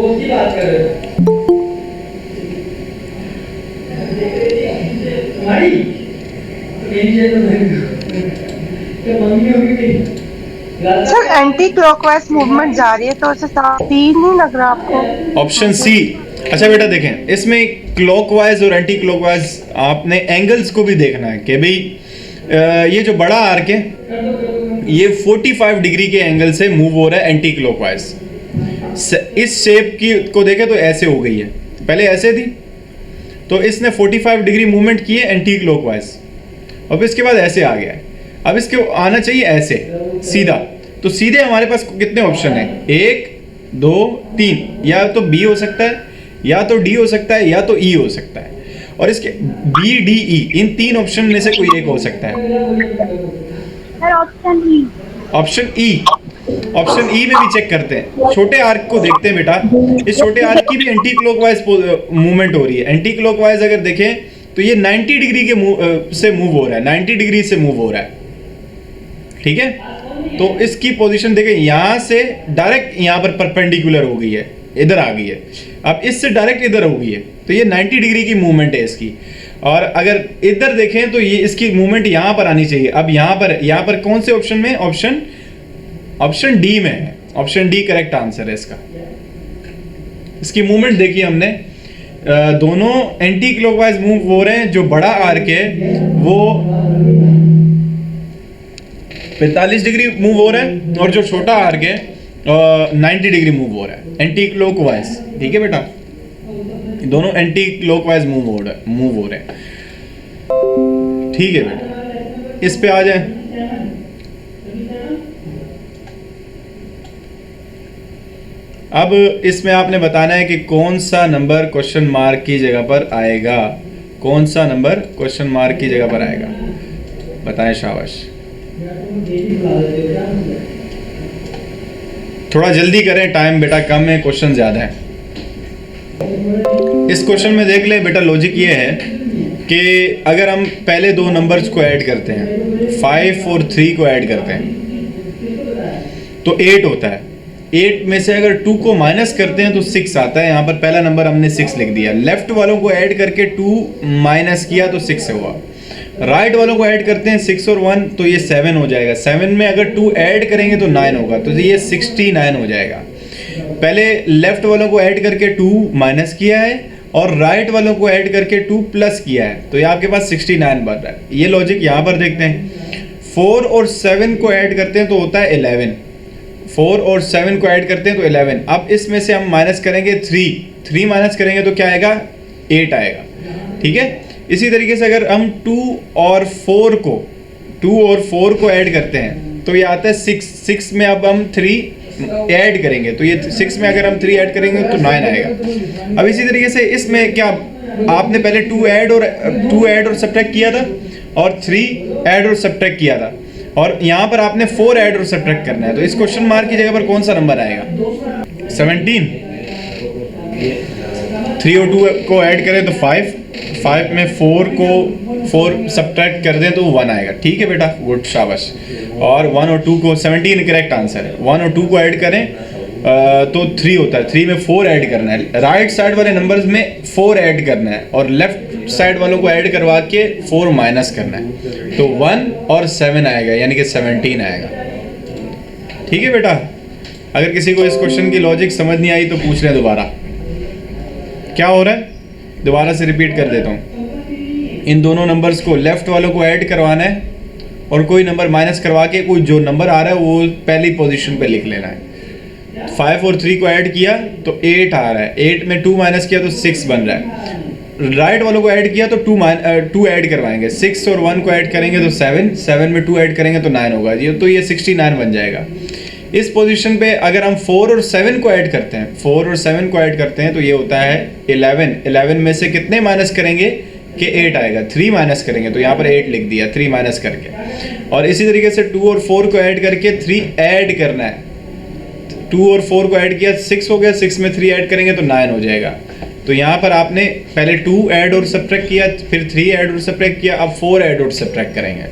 सर एंटी क्लॉकवाइज मूवमेंट जा रही है, तो उसे साफ नहीं लग रहा आपको? Option C. अच्छा बेटा देखें, इसमें क्लॉकवाइज और एंटी क्लॉकवाइज आपने एंगल्स को भी देखना है कि भाई ये जो बड़ा आर्क है ये 45 डिग्री के एंगल से मूव हो रहा है एंटी क्लॉकवाइज। इस शेप की को देखें तो ऐसे हो गई है, पहले ऐसे थी, तो इसने 45 डिग्री मूवमेंट की है एंटी क्लॉकवाइज, और फिर इसके बाद ऐसे आ गया है। अब इसके आना चाहिए ऐसे सीधा, तो सीधे हमारे पास कितने ऑप्शन है? 1 2 3, या तो बी हो सकता है, या तो डी हो सकता है, या तो ई हो सकता है। और इसके बी डी ई इन 3 ऑप्शन में से कोई एक हो सकता है। Option E. Option E, option E में भी चेक करते हैं, छोटे आर्क को देखते हैं बेटा। इस छोटे आर्क की भी एंटी क्लॉकवाइज मूवमेंट हो रही है। एंटी क्लॉकवाइज अगर देखें तो ये 90 डिग्री के से मूव हो रहा है, 90 डिग्री से मूव हो रहा है, ठीक है। तो इसकी पोजीशन देखें, यहां से डायरेक्ट यहां पर परपेंडिकुलर हो गई है, इधर आ गई है। अब इससे डायरेक्ट इधर हो गई है, तो ये 90 डिग्री की मूवमेंट है इसकी। और अगर इधर देखें तो ये इसकी मूवमेंट यहां पर आनी चाहिए। अब यहां पर कौन से ऑप्शन में? ऑप्शन डी में है। ऑप्शन डी करेक्ट आंसर है इसका। इसकी मूवमेंट देखिए हमने, दोनों एंटी क्लॉकवाइज मूव हो रहे हैं। जो बड़ा आर्क है वो 45 डिग्री मूव हो रहा है और जो छोटा आर्क है 90 डिग्री मूव हो रहा है एंटी क्लॉकवाइज, ठीक है बेटा। दोनों एंटी क्लॉकवाइज मूव हो रहे हैं, ठीक है बेटा। इस पे आ जाए। अब इसमें आपने बताना है कि कौन सा नंबर क्वेश्चन मार्क की जगह पर आएगा। कौन सा नंबर क्वेश्चन मार्क की जगह पर आएगा, बताएं। शाबाश, थोड़ा जल्दी करें, टाइम बेटा कम है, क्वेश्चन ज्यादा है। इस क्वेश्चन में देख लें बेटा, लॉजिक ये है कि अगर हम पहले दो नंबर्स को ऐड करते हैं, 5 और 3 को ऐड करते हैं तो 8 होता है। 8 में से अगर 2 को माइनस करते हैं तो 6 आता है। यहाँ पर पहला नंबर हमने 6 लिख दिया। लेफ्ट वालों को ऐड करके 2 माइनस किया तो 6 हुआ। राइट वालों को ऐड करते हैं 6 और 1 तो ये 7 हो जाएगा। 7 में अगर 2 ऐड करेंगे तो 9 होगा, तो ये 69 हो जाएगा। पहले लेफ्ट वालों को ऐड करके 2 माइनस किया है और राइट वालों को ऐड करके 2 प्लस किया है, तो ये आपके पास 69 बन रहा है। ये लॉजिक यहाँ पर देखते हैं। 4 और 7 को ऐड करते हैं तो होता है 11। 4 और 7 को ऐड करते हैं तो 11। अब इसमें से हम माइनस करेंगे 3 माइनस करेंगे तो क्या आएगा? 8 आएगा, ठीक है। इसी तरीके से अगर हम 2 और 4 को ऐड करते हैं तो ये आता है 6 में अब हम 3 ऐड करेंगे तो ये 6 में अगर हम 3 ऐड करेंगे तो 9 आएगा। अब इसी तरीके से इसमें क्या आपने पहले 2 ऐड और सब्ट्रैक्ट किया था और 3 ऐड और सब्ट्रैक्ट किया था, और यहाँ पर आपने 4 ऐड और सब्ट्रैक्ट करना है। तो इस क्वेश्चन मार्क की जगह पर कौन सा नंबर आएगा? 17। 3 और 2 को ऐड करें तो 5 में 4 सब्ट्रैक्ट कर दें तो 1 आएगा, ठीक है बेटा, गुड, शाबाश। और 1 और 2 को 17 करेक्ट आंसर है। 1 और 2 को ऐड करें तो 3 होता है। 3 में 4 ऐड करना है। राइट साइड वाले नंबर्स में 4 ऐड करना है और लेफ्ट साइड वालों को ऐड करवा के 4 माइनस करना है, तो 1 और 7 आएगा, यानी कि 17 आएगा, ठीक है बेटा। अगर किसी को इस क्वेश्चन की लॉजिक समझ नहीं आई तो पूछ लें दोबारा। क्या हो रहा है, दोबारा से रिपीट कर देता हूँ। इन दोनों नंबर्स को लेफ्ट वालों को ऐड करवाना है और कोई नंबर माइनस करवा के कोई जो नंबर आ रहा है वो पहली पोजीशन पे लिख लेना है। 5 और 3 को ऐड किया तो 8 आ रहा है। 8 में 2 माइनस किया तो 6 बन रहा है। राइट वालों को ऐड किया तो 2 ऐड करवाएंगे। 6 और 1 को ऐड करेंगे तो 7 में 2 ऐड करेंगे तो 9 होगा, ये तो ये 69 बन जाएगा। इस पोजीशन पे अगर हम 4 और 7 को ऐड करते हैं, 4 और 7 को ऐड करते हैं तो ये होता है 11। 11 में से कितने माइनस करेंगे कि 8 आएगा। 3 माइनस करेंगे तो यहाँ पर 8 लिख दिया, 3 माइनस करके। और इसी तरीके से 2 और 4 को ऐड करके 3 ऐड करना है। 2 और 4 को ऐड किया 6 हो गया, 6 में 3 ऐड करेंगे तो 9 हो जाएगा। तो यहाँ पर आपने पहले 2 ऐड और सब्ट्रैक्ट किया, फिर 3 ऐड और सब्ट्रैक्ट किया, अब 4 ऐड और सब्ट्रैक्ट करेंगे,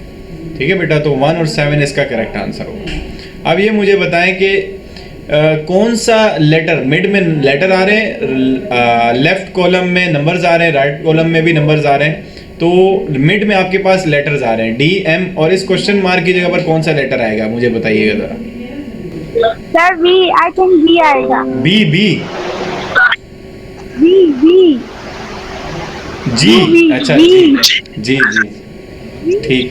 ठीक है बेटा। तो 1 और 7 इसका करेक्ट आंसर होगा। अब ये मुझे बताएं कि कौन सा लेटर, मिड में लेटर आ रहे हैं, लेफ्ट कॉलम में नंबर्स आ रहे हैं, राइट कॉलम में भी नंबर्स आ रहे हैं। तो मिड में आपके पास लेटर्स आ रहे हैं D, M, और इस क्वेश्चन मार्क की जगह पर कौन सा लेटर आएगा मुझे बताइएगा जरा। Sir V, I think V आएगा। B G, अच्छा जी, ठीक।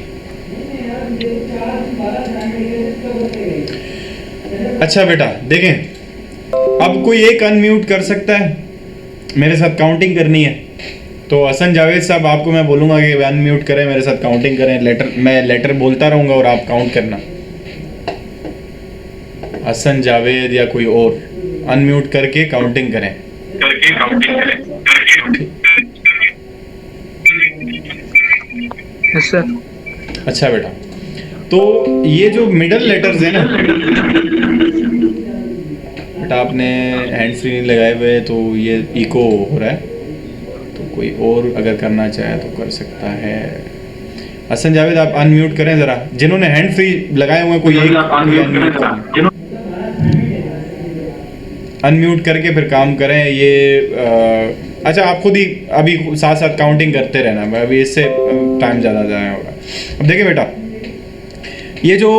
अच्छा बेटा देखें, अब कोई एक अनम्यूट कर सकता है, मेरे साथ काउंटिंग करनी है। तो हसन जावेद साहब, आपको मैं बोलूंगा कि अनम्यूट करें, मेरे साथ काउंटिंग करें। मैं लेटर बोलता रहूंगा और आप काउंट करना। हसन जावेद या कोई और अनम्यूट करके काउंटिंग करें। Yes sir. अच्छा बेटा, तो ये जो मिडल लेटर्स है ना, बेटा आपने हैंड फ्री नहीं लगाए हुए तो ये इको हो रहा है, तो कोई और अगर करना चाहे तो कर सकता है। हसन जावेद आप अनम्यूट करें ज़रा, जिन्होंने हैंड फ्री लगाए हुए हैं कोई एक अनम्यूट करके फिर काम करें। ये अच्छा आप खुद ही अभी साथ साथ काउंटिंग करते रहना, अभी इससे टाइम ज़्यादा जाया होगा। अब देखिए बेटा, ये जो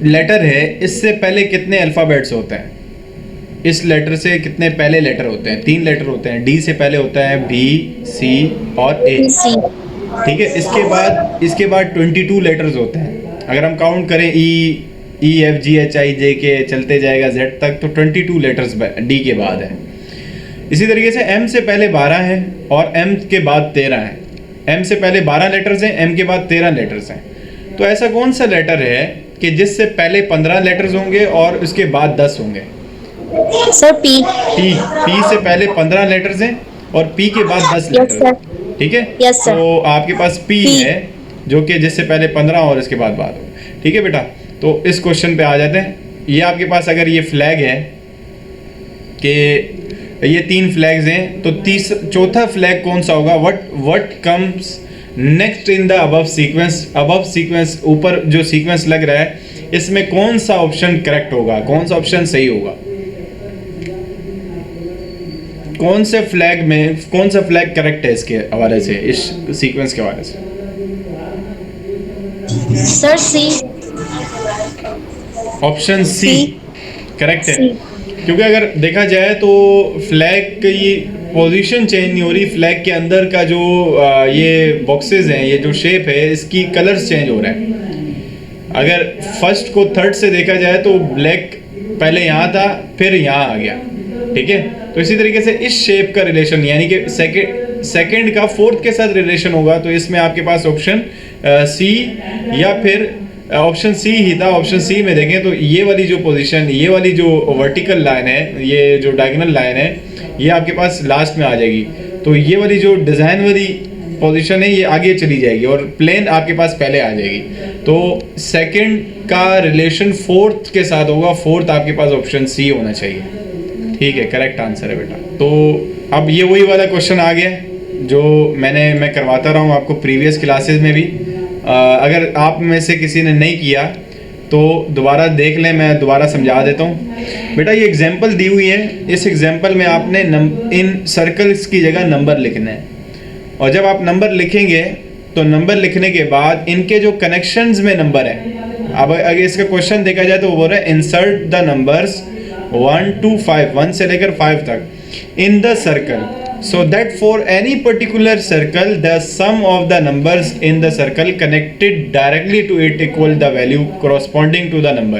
लेटर है इससे पहले कितने अल्फ़ाबेट्स होते हैं? इस लेटर से कितने पहले लेटर होते हैं? 3 लेटर होते हैं। डी से पहले होता है बी, सी और ए, ठीक है। इसके बाद 22 लेटर्स होते हैं। अगर हम काउंट करें E F G H I जे के चलते जाएगा जेड तक, तो 22 लेटर्स डी के बाद है। इसी तरीके से एम से पहले 12 है और एम के बाद 13 है। एम से पहले 12 लेटर्स हैं, एम के बाद 13 लेटर्स हैं। तो ऐसा कौन सा लेटर है कि जिससे पहले 15 लेटर्स होंगे और उसके बाद 10 होंगे? Sir P. पी से पहले 15 लेटर्स हैं और पी के बाद 10 लेटर्स, ठीक है। Yes sir. तो आपके पास पी है जो कि जिससे पहले 15 और इसके बाद हो, ठीक है बेटा। तो इस क्वेश्चन पे आ जाते हैं। ये आपके पास अगर ये फ्लैग है कि ये 3 फ्लैग्स हैं, तो चौथा फ्लैग कौन सा होगा? What comes next in the above sequence? Above sequence, ऊपर जो सीक्वेंस लग रहा है, इसमें कौन सा ऑप्शन करेक्ट होगा, कौन सा ऑप्शन सही होगा? कौन से फ्लैग में कौन सा फ्लैग करेक्ट है इसके हवाले से, इस सीक्वेंस के हवाले से? सर सी। ऑप्शन सी करेक्ट है, क्योंकि अगर देखा जाए तो फ्लैग की पोजीशन चेंज नहीं हो रही, फ्लैग के अंदर का जो ये बॉक्सेस हैं, ये जो शेप है, इसकी कलर्स चेंज हो रहा है। अगर फर्स्ट को थर्ड से देखा जाए तो ब्लैक पहले यहाँ था फिर यहाँ आ गया, ठीक है। तो इसी तरीके से इस शेप का रिलेशन यानी कि सेकंड का फोर्थ के साथ रिलेशन होगा, तो इसमें आपके पास ऑप्शन सी या फिर ऑप्शन सी ही था। ऑप्शन सी में देखें तो ये वाली जो पोजीशन, ये वाली जो वर्टिकल लाइन है, ये जो डायगोनल लाइन है, ये आपके पास लास्ट में आ जाएगी। तो ये वाली जो डिज़ाइन वाली पोजीशन है ये आगे चली जाएगी और प्लेन आपके पास पहले आ जाएगी। तो सेकंड का रिलेशन फोर्थ के साथ होगा, फोर्थ आपके पास ऑप्शन सी होना चाहिए, ठीक है, करेक्ट आंसर है बेटा। तो अब ये वही वाला क्वेश्चन आ गया जो मैं करवाता रहा हूँ आपको प्रीवियस क्लासेस में भी। अगर आप में से किसी ने नहीं किया तो दोबारा देख लें, मैं दोबारा समझा देता हूँ। बेटा ये एग्जांपल दी हुई है, इस एग्जांपल में आपने इन सर्कल्स की जगह नंबर लिखना है, और जब आप नंबर लिखेंगे तो नंबर लिखने के बाद इनके जो कनेक्शंस में नंबर है, अब अगर इसका क्वेश्चन देखा जाए तो वो बोल रहा है इंसर्ट द नंबर्स 1 to 5, 1 से लेकर 5 तक in the circle, so that for any particular circle the sum of the numbers in the circle connected directly to it equal the value corresponding to the number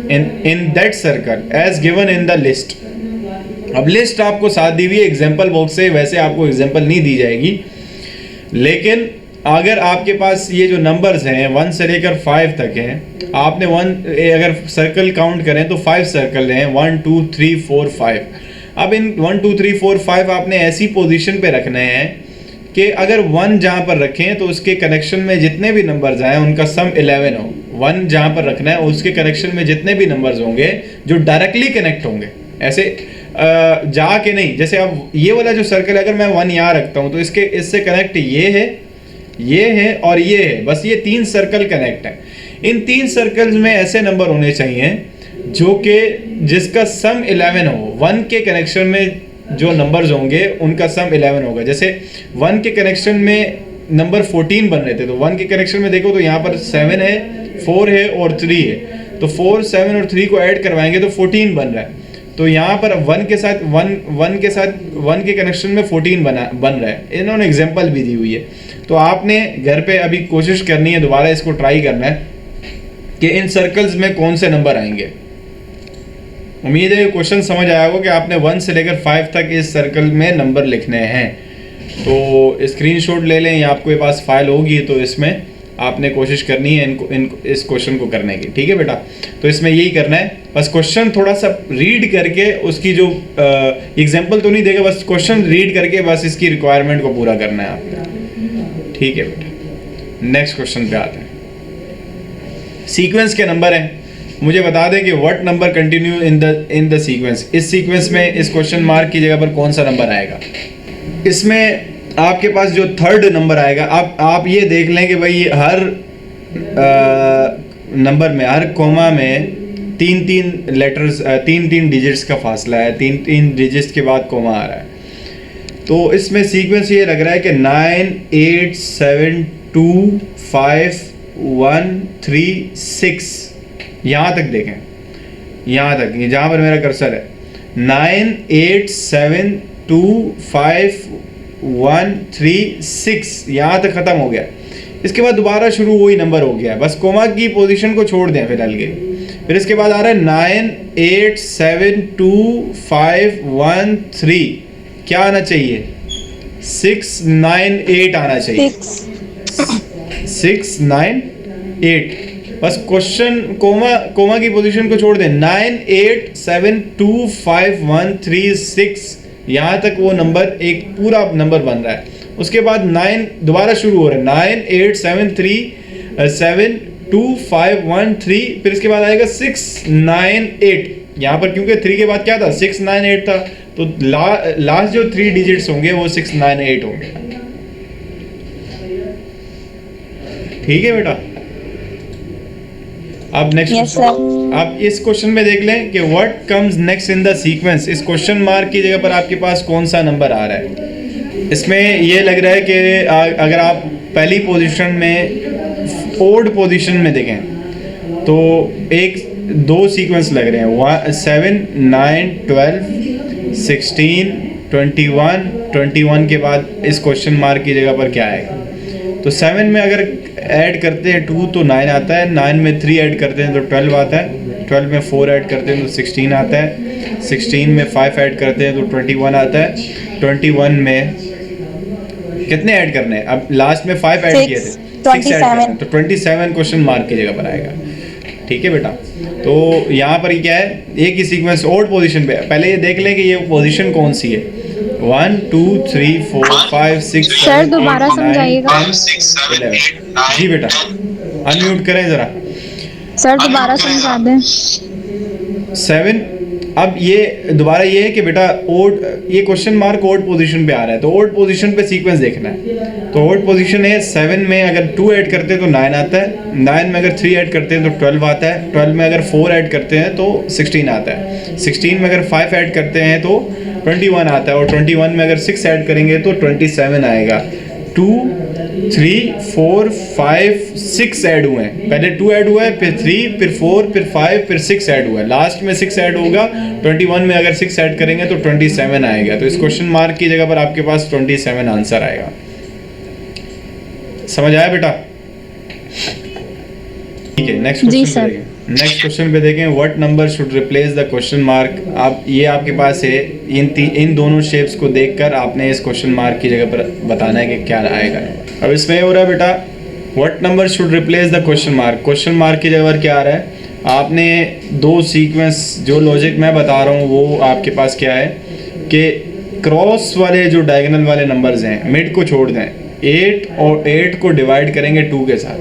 in that circle as given in the list। अब list आपको साथ दी हुई है example box से, वैसे आपको example नहीं दी जाएगी, लेकिन अगर आपके पास ये जो नंबर्स हैं 1 से लेकर 5 तक हैं, आपने अगर सर्कल काउंट करें तो 5 सर्कल हैं, 1 2 3 4 5। अब इन 1 2 3 4 5 आपने ऐसी पोजीशन पे रखने हैं कि अगर 1 जहाँ पर रखें तो उसके कनेक्शन में जितने भी नंबर्स आए उनका सम 11 हो। 1 जहाँ पर रखना है उसके कनेक्शन में जितने भी नंबर्स होंगे जो डायरेक्टली कनेक्ट होंगे, ऐसे जाके नहीं। जैसे अब ये वाला जो सर्कल है, अगर मैं 1 यहाँ रखता हूँ तो इससे कनेक्ट ये है और ये है, बस ये 3 सर्कल कनेक्ट है। इन 3 सर्कल्स में ऐसे नंबर होने चाहिए जो कि जिसका सम 11 हो। 1 के कनेक्शन में जो नंबर्स होंगे उनका सम 11 होगा। जैसे 1 के कनेक्शन में नंबर 14 बन रहे थे, तो 1 के कनेक्शन में देखो तो यहाँ पर 7 है, 4 है और 3 है, तो 4 7 और 3 को ऐड करवाएंगे तो 14 बन रहा है। तो यहाँ पर 1 के साथ 1 के कनेक्शन में 14 बन रहा है। इन्होंने एग्जाम्पल भी दी हुई है, तो आपने घर पे अभी कोशिश करनी है, दोबारा इसको ट्राई करना है कि इन सर्कल्स में कौन से नंबर आएंगे। उम्मीद है क्वेश्चन समझ आया होगा कि आपने 1 से लेकर 5 तक इस सर्कल में नंबर लिखने हैं। तो स्क्रीनशॉट ले लें या आपके पास फाइल होगी तो इसमें आपने कोशिश करनी है इस क्वेश्चन को करने की, ठीक है बेटा। तो इसमें यही करना है, बस क्वेश्चन थोड़ा सा रीड करके उसकी जो एग्जाम्पल तो नहीं देगा, बस क्वेश्चन रीड करके बस इसकी रिक्वायरमेंट को पूरा करना है आपने, ठीक है बेटा। नेक्स्ट क्वेश्चन पे आते हैं। सीक्वेंस के नंबर हैं, मुझे बता दें कि what number continue in the sequence. इस सीक्वेंस में इस क्वेश्चन मार्क की जगह पर कौन सा नंबर आएगा। इसमें आपके पास जो थर्ड नंबर आएगा, आप ये देख लें कि भाई हर नंबर में, हर कोमा में तीन तीन डिजिट्स का फासला है, तीन डिजिट्स के बाद कोमा आ रहा है। तो इसमें सीक्वेंस ये लग रहा है कि 9 8 7 2 5 1 3 6, यहाँ तक देखें, यहाँ तक, ये जहाँ पर मेरा कर्सर है, 9 8 7 2 5 1 3 6, यहाँ तक ख़त्म हो गया। इसके बाद दोबारा शुरू वही नंबर हो गया, बस कोमा की पोजीशन को छोड़ दें फिलहाल के। फिर इसके बाद आ रहा है 9 8 7 2 5 1 3, क्या आना चाहिए, 6 9 8 आना चाहिए, 6 9 8। बस क्वेश्चन कोमा की पोजीशन को छोड़ दें, 9 8 7 2 5 1 3 6, यहाँ तक वो नंबर एक पूरा नंबर बन रहा है। उसके बाद 9 दोबारा शुरू हो रहा है, 9 8 7 3 7 2 5 1 3, फिर इसके बाद आएगा 6 9 8। यहाँ पर क्योंकि 3 के बाद क्या था, 6 9 8 था, तो लास्ट जो 3 डिजिट्स होंगे वो 6 9 8 होंगे। ठीक है बेटा। अब नेक्स्ट आप इस क्वेश्चन में देख लें कि what comes next in the sequence. इस क्वेश्चन मार्क की जगह पर आपके पास कौन सा नंबर आ रहा है। इसमें ये लग रहा है कि अगर आप पहली पोजीशन में ओड पोजीशन में देखें तो दो सीक्वेंस लग रहे हैं, 7 9 12 16 21 के बाद इस क्वेश्चन मार्क की जगह पर क्या आएगा। तो 7 में अगर ऐड करते हैं 2 तो 9 आता है, 9 में 3 ऐड करते हैं तो 12 आता है, 12 में 4 ऐड करते हैं तो 16 आता है, 16 में 5 ऐड करते हैं तो 21 आता है, 21 में कितने ऐड करने हैं, अब लास्ट में 5 ऐड किए थे, 6 ऐड करने हैं, तो 27 क्वेश्चन मार्क की जगह पर आएगा। ठीक है बेटा। तो यहाँ पर क्या है, एक ही सीक्वेंस ओड पोजीशन पे, पहले ये देख लें कि ये पोजीशन कौन सी है, 1 2 3 4 5 6 सर दोबारा समझाइएगा। 11। जी बेटा अनम्यूट करें जरा। सर दोबारा समझा दें। 7, अब ये दोबारा ये है कि बेटा ओड, ये क्वेश्चन मार्क ओड पोजीशन पे आ रहा है, तो ओड पोजीशन पे सीक्वेंस देखना है। तो ओड पोजीशन है 7 में अगर 2 ऐड करते हैं तो 9 आता है, 9 में अगर 3 ऐड करते हैं तो 12 आता है, 12 में अगर 4 ऐड करते हैं तो 16 आता है, 16 में अगर 5 ऐड करते हैं तो 21 आता है, और 21 में अगर 6 ऐड करेंगे तो 27 आएगा। 2 3 4 5 6 ऐड हुए हैं, पहले 2 ऐड हुआ है, फिर 3 फिर 4 फिर 5 फिर 6 ऐड हुआ है, लास्ट में 6 ऐड होगा। 21 में अगर 6 ऐड करेंगे तो 27 आएगा। तो इस क्वेश्चन मार्क की जगह पर आपके पास 27 आंसर आएगा। समझ आया बेटा। ठीक है, नेक्स्ट क्वेश्चन पे देखें। नेक्स्ट क्वेश्चन पे देखें, what number should replace the question mark. आप ये आपके पास है, इन दोनों शेप्स को देखकर आपने इस क्वेश्चन मार्क की जगह पर बताना है कि क्या आएगा। अब इसमें हो रहा है बेटा, what number should replace the question mark. Question mark की जगह पर क्या आ रहा है, आपने दो सीक्वेंस, जो लॉजिक मैं बता रहा हूँ वो आपके पास क्या है कि क्रॉस वाले जो डायगोनल वाले नंबर्स हैं, मिड को छोड़ दें, 8 और 8 को डिवाइड करेंगे 2 के साथ,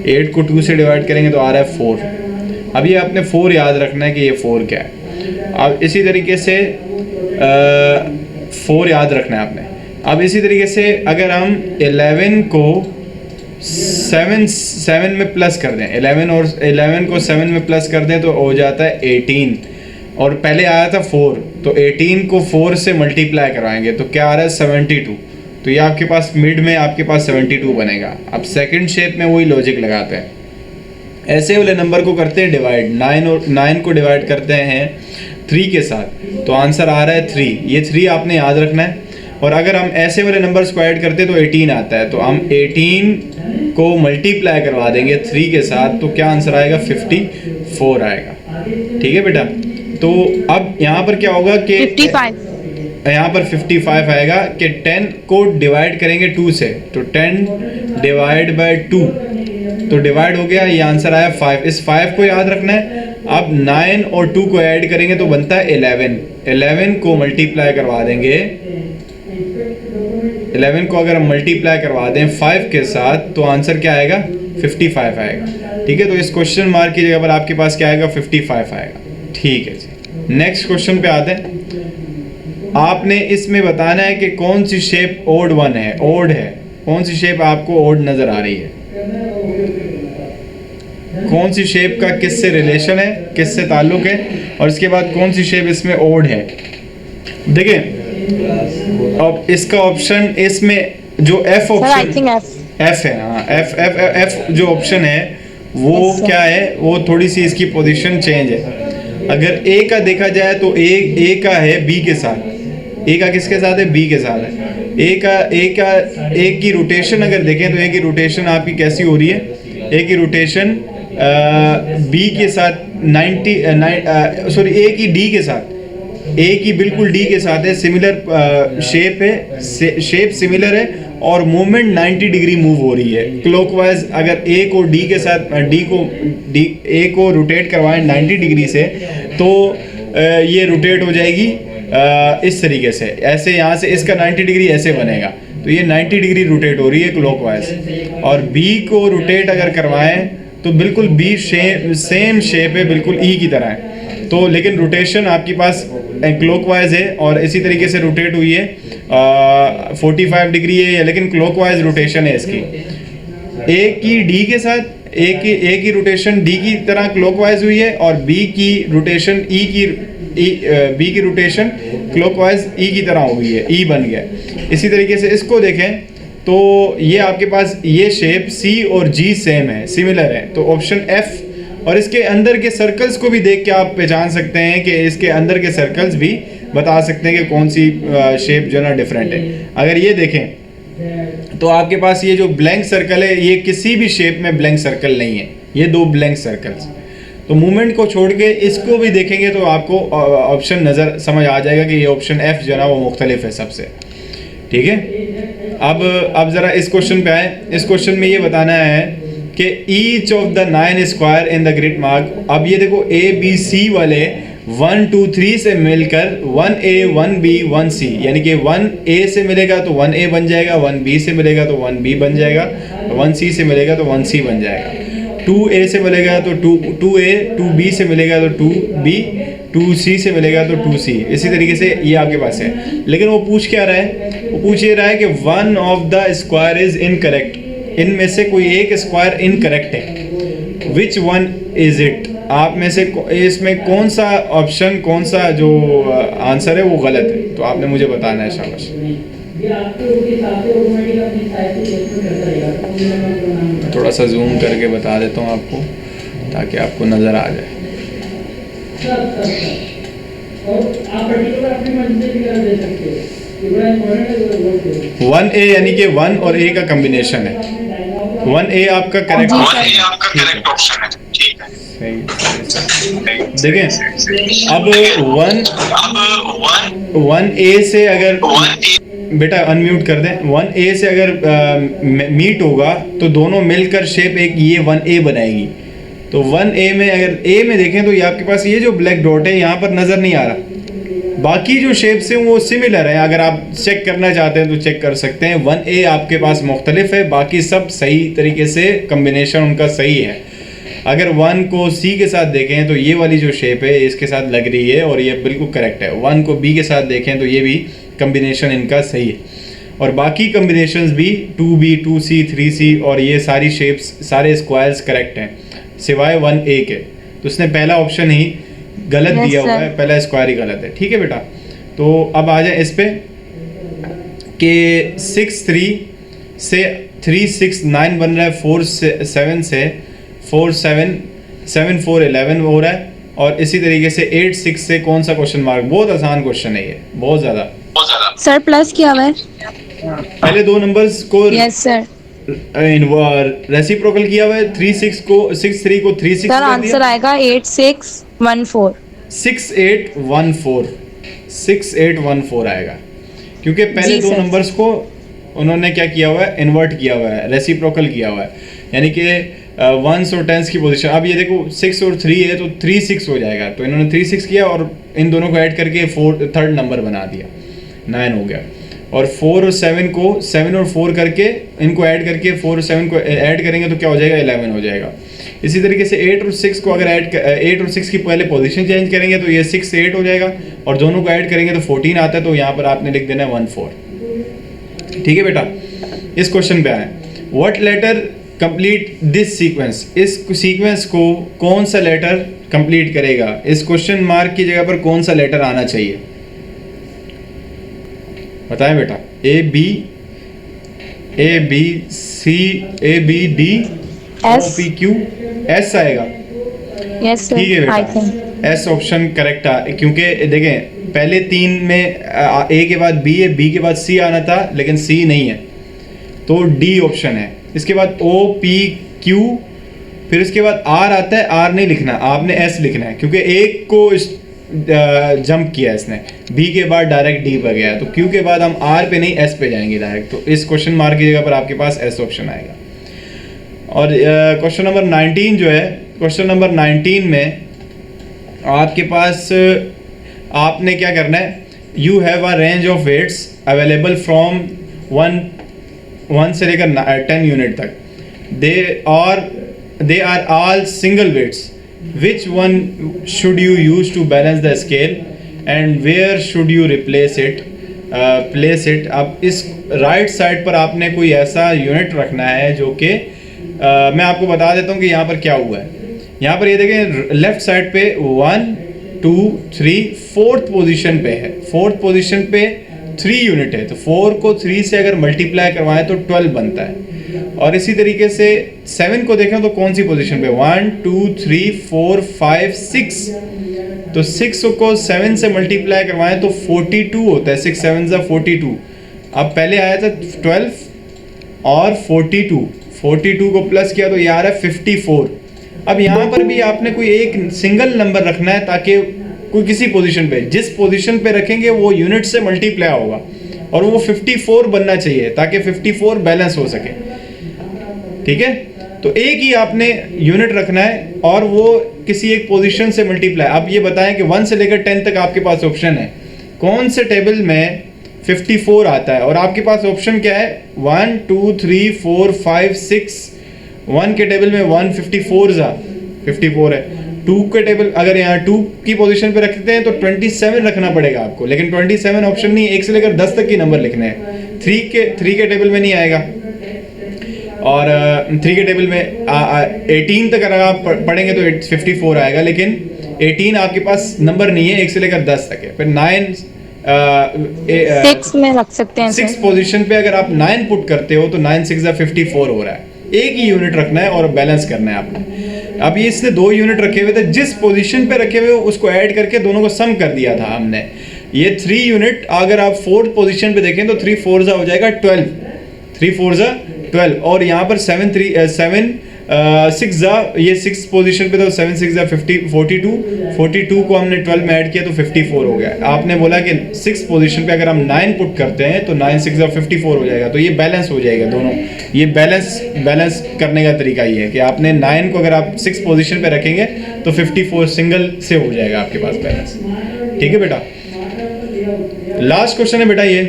8 को 2 से डिवाइड करेंगे तो आ रहा है 4। अब ये आपने 4 याद रखना है कि ये 4 क्या है। अब इसी तरीके से 4 याद रखना है आपने। अब इसी तरीके से अगर हम 11 को 7 में प्लस कर दें, 11 को 7 में प्लस कर दें तो हो जाता है 18, और पहले आया था 4, तो 18 को 4 से मल्टीप्लाई करवाएंगे तो क्या आ रहा है 72। तो ये आपके पास मिड में आपके पास 72 बनेगा। अब सेकंड शेप में वही लॉजिक लगाते हैं, ऐसे वाले नंबर को करते हैं डिवाइड, 9 को डिवाइड करते हैं 3 के साथ तो आंसर आ रहा है 3। ये 3 आपने याद रखना है। और अगर हम ऐसे वाले नंबर्स को ऐड करते हैं तो 18 आता है, तो हम 18 को मल्टीप्लाई करवा देंगे 3 के साथ तो क्या आंसर आएगा 54 आएगा। ठीक है बेटा। तो अब यहाँ पर क्या होगा कि 55, यहाँ पर 55 आएगा कि 10 को डिवाइड करेंगे 2 से, तो 10 डिवाइड बाय 2 तो डिवाइड हो गया, ये आंसर आया 5। इस 5 को याद रखना है। अब 9 और 2 को ऐड करेंगे तो बनता है 11। 11 को मल्टीप्लाई करवा देंगे, 11 को अगर हम मल्टीप्लाई करवा दें 5 के साथ तो आंसर क्या आएगा 55 आएगा। ठीक है, तो इस क्वेश्चन मार्क की जगह पर आपके पास क्या आएगा, 55 आएगा। ठीक है जी, नेक्स्ट क्वेश्चन पे आते हैं। आपने इसमें बताना है कि कौन सी शेप ओड वन है, ओड है, कौन सी शेप आपको ओड नजर आ रही है, कौन सी शेप का किससे रिलेशन है, किससे ताल्लुक है, और इसके बाद कौन सी शेप इसमें ओड है। देखिए अब इसका ऑप्शन, इसमें जो एफ ऑप्शन एफ है, हाँ एफ जो ऑप्शन है वो क्या है, वो थोड़ी सी इसकी पोजीशन चेंज है। अगर ए का देखा जाए तो ए का है बी के साथ, ए का किसके साथ है, बी के साथ है। ए की रोटेशन अगर देखें तो ए की रोटेशन आपकी कैसी हो रही है, ए की रोटेशन बी के साथ 90 सॉरी ए की डी के साथ, ए की बिल्कुल डी के साथ है, सिमिलर शेप है, शेप सिमिलर है और मूवमेंट 90 डिग्री मूव हो रही है क्लॉकवाइज। अगर ए को डी के साथ ए को रोटेट करवाएं 90 डिग्री से तो ये रोटेट हो जाएगी इस तरीके से, ऐसे यहाँ से इसका 90 डिग्री ऐसे बनेगा, तो ये 90 डिग्री रोटेट हो रही है क्लॉकवाइज। और बी को रोटेट अगर करवाएं तो बिल्कुल बी सेम शेप है, बिल्कुल ई की तरह है, तो लेकिन रोटेशन आपके पास क्लॉकवाइज है और इसी तरीके से रोटेट हुई है 45 डिग्री है, लेकिन क्लॉकवाइज रोटेशन है इसकी। ए की डी के साथ ए की रोटेशन डी की तरह क्लॉकवाइज हुई है और बी की रोटेशन बी की रोटेशन क्लॉकवाइज ई की तरह हुई है, ई बन गया। इसी तरीके से इसको देखें तो ये आपके पास ये शेप सी और जी सेम है, सिमिलर है, तो ऑप्शन एफ। और इसके अंदर के सर्कल्स को भी देख के आप पहचान सकते हैं कि इसके अंदर के सर्कल्स भी बता सकते हैं कि कौन सी शेप जो है ना डिफरेंट है। अगर ये देखें तो आपके पास ये जो ब्लैंक सर्कल है ये किसी भी शेप में ब्लैंक सर्कल नहीं है, ये दो ब्लैंक सर्कल्स। तो मूवमेंट को छोड़ के इसको भी देखेंगे तो आपको ऑप्शन नज़र समझ आ जाएगा कि ये ऑप्शन एफ जो है ना वो मुख्तलिफ है सबसे। ठीक है, अब ज़रा इस क्वेश्चन पे आए। इस क्वेश्चन में ये बताना है कि each of the 9 square in the grid mark. अब ये देखो ए बी सी वाले 1 2 3 से मिलकर 1A 1B 1C, यानी कि 1A से मिलेगा तो 1A बन जाएगा, 1B से मिलेगा तो 1B बन जाएगा, 1C से मिलेगा तो 1C बन जाएगा, 2A से मिलेगा तो 2A, 2B से मिलेगा तो 2B, 2C से मिलेगा तो 2C। इसी तरीके से ये आपके पास है। लेकिन वो पूछ क्या रहा है, वो पूछ ये रहा है कि one of the square is incorrect, इनमें से कोई एक स्क्वायर इनकरेक्ट है, विच वन इज इट। आप में से इसमें कौन सा ऑप्शन, कौन सा जो आंसर है वो गलत है, तो आपने मुझे बताना है। शाबाश। थोड़ा सा जूम करके बता देता हूँ आपको ताकि आपको नज़र आ जाए। 1A यानी कि 1 और A का कम्बिनेशन है। 1A आपका करेक्ट ऑप्शन है। ठीक है, देखें अब 1A से अगर बेटा अनम्यूट कर दें, 1A से अगर मीट होगा तो दोनों मिलकर शेप एक ये 1A बनाएगी। तो 1A में अगर A में देखें तो ये आपके पास ये जो ब्लैक डॉट है यहाँ पर नज़र नहीं आ रहा, बाकी जो शेप्स हैं वो सिमिलर है। अगर आप चेक करना चाहते हैं तो चेक कर सकते हैं। 1A आपके पास मुख्तलिफ है, बाकी सब सही तरीके से कम्बिनेशन उनका सही है। अगर 1 को C के साथ देखें तो ये वाली जो शेप है इसके साथ लग रही है और ये बिल्कुल करेक्ट है। 1 को B के साथ देखें तो ये भी कम्बिनेशन इनका सही है और बाकी कम्बिनेशंस भी 2B 2C 3C और ये सारी शेप्स, सारे स्क्वायर्स करेक्ट हैं सिवाय 1A के। तो उसने पहला ऑप्शन ही गलत दिया हुआ है, पहला स्क्वायर ही गलत है। ठीक है बेटा, तो अब आ जाए इस पे कि 6 3 से 3 6 9 बन रहा है, 4 7 से 4 7 7 4 11 हो रहा है और इसी तरीके से 8 6 से कौन सा क्वेश्चन मार्क। बहुत आसान क्वेश्चन है ये, बहुत ज़्यादा। सर प्लस किया हुआ है पहले दो नंबर्स को यस सर रेसिप्रोकल किया हुआ है। 3 6 को 6 3 को 3 6 सर आंसर आएगा 8 6 1 4 6 8 1 4 6 8 1 4 आएगा, क्योंकि पहले दो नंबर्स को उन्होंने क्या किया हुआ है, इन्वर्ट किया हुआ है, रेसिप्रोकल किया हुआ है, यानी कि 1s और 10s की पोजीशन। अब ये देखो 6 और 3 है तो 3 6 हो जाएगा, तो इन्होंने 3 6 किया और इन दोनों को ऐड करके थर्ड नंबर बना दिया, 9 हो गया। और 4 और 7 को 7 और 4 करके इनको ऐड करके 4 और 7 को ऐड करेंगे तो क्या हो जाएगा, 11 हो जाएगा। इसी तरीके से 8 और 6 को अगर 8 और 6 की पहले पोजीशन चेंज करेंगे तो ये 6 से 8 हो जाएगा, और दोनों को ऐड करेंगे तो 14 आता है, तो यहाँ पर आपने लिख देना है 14। ठीक है बेटा, इस क्वेश्चन पे आए, what letter complete this sequence, इस सीक्वेंस को कौन सा लेटर कंप्लीट करेगा, इस क्वेश्चन मार्क की जगह पर कौन सा लेटर आना चाहिए, बताएं बेटा। A B C, A B D, S. P Q, S आएगा। Yes sir. ठीक है I बेटा, think. एस ऑप्शन करेक्ट है, क्योंकि देखें पहले 3 में ए के बाद बी है, बी के बाद सी आना था, लेकिन सी नहीं है, तो डी ऑप्शन है। इसके बाद ओ पी क्यू, फिर इसके बाद आर आता है, आर नहीं लिखना, आपने एस लिखना है, क्योंकि एक को जंप किया इसने, बी के बाद डायरेक्ट डी पर गया, तो क्यू के बाद हम आर पे नहीं एस पे जाएंगे डायरेक्ट, तो इस क्वेश्चन मार्क की जगह पर आपके पास एस ऑप्शन आएगा। और क्वेश्चन नंबर 19 जो है, क्वेश्चन नंबर 19 में आपके पास आपने क्या करना है, you have a range of weights available from 1 से लेकर 10 यूनिट तक, they are all single weights, which one should you use to balance the scale and where should you replace it, place it. अब इस right side पर आपने कोई ऐसा unit रखना है जो कि मैं आपको बता देता हूँ कि यहाँ पर क्या हुआ है। यहाँ पर ये देखें लेफ्ट साइड पे 1 2 3 4th पोजीशन पे है, 4th पोजीशन पे 3 यूनिट है, तो 4 को 3 से अगर मल्टीप्लाई करवाएं तो 12 बनता है। और इसी तरीके से 7 को देखें तो कौन सी पोजीशन पे, 1 2 3 4 5 6, तो 6 को 7 से मल्टीप्लाई करवाएं तो 42 होता है, 6 7 जा 42। अब पहले आया था 12 और 42 को प्लस किया तो ये आ रहा है 54। अब यहाँ पर भी आपने कोई एक सिंगल नंबर रखना है, ताकि कोई किसी पोजीशन पे, जिस पोजीशन पे रखेंगे वो यूनिट से मल्टीप्लाई होगा, और वो 54 बनना चाहिए ताकि 54 बैलेंस हो सके। ठीक है, तो एक ही आपने यूनिट रखना है और वो किसी एक पोजीशन से मल्टीप्लाई। अब ये बताएं कि 1 से लेकर 10 तक आपके पास ऑप्शन है, कौन से टेबल में 54 आता है, और आपके पास ऑप्शन क्या है, 1 2 3 4 5 6। 1 के टेबल में 54 है, 2 के टेबल अगर यहाँ 2 की पोजीशन पे रखते हैं तो 27 रखना पड़ेगा आपको, लेकिन 27 ऑप्शन नहीं, 1 से लेकर 10 तक की नंबर लिखने हैं। 3 के टेबल में नहीं आएगा, और 3 के टेबल में 18 तक अगर आप पढ़ेंगे तो 54 आएगा, लेकिन 18 आपके पास नंबर नहीं है, 1 से लेकर 10 तक है। फिर 6 में रख सकते हैं 6 पोजीशन पे अगर आप 9 पुट करते हो तो 9 6 54 हो रहा है। एक ही यूनिट रखना है और बैलेंस करना है आपने। अब ये इसने 2 यूनिट रखे हुए थे, जिस पोजीशन पे रखे हुए उसको ऐड करके दोनों को सम कर दिया था हमने। ये 3 यूनिट अगर आप 4th पोजीशन पे देखें तो 3 4 जा हो जाएगा 12, 3 4 जा 12, और यहाँ पर 7 6 जा, ये 6 पोजीशन पे तो 7 6 जा 42 को हमने 12 में ऐड किया तो 54 हो गया। आपने बोला कि 6 पोजीशन पे अगर हम 9 पुट करते हैं तो 9 6 जा 54 हो जाएगा, तो ये बैलेंस हो जाएगा दोनों। ये बैलेंस करने का तरीका ये है कि आपने 9 को अगर आप 6 पोजीशन पे रखेंगे तो 54 सिंगल से हो जाएगा आपके पास बैलेंस। ठीक है बेटा, लास्ट क्वेश्चन है बेटा, ये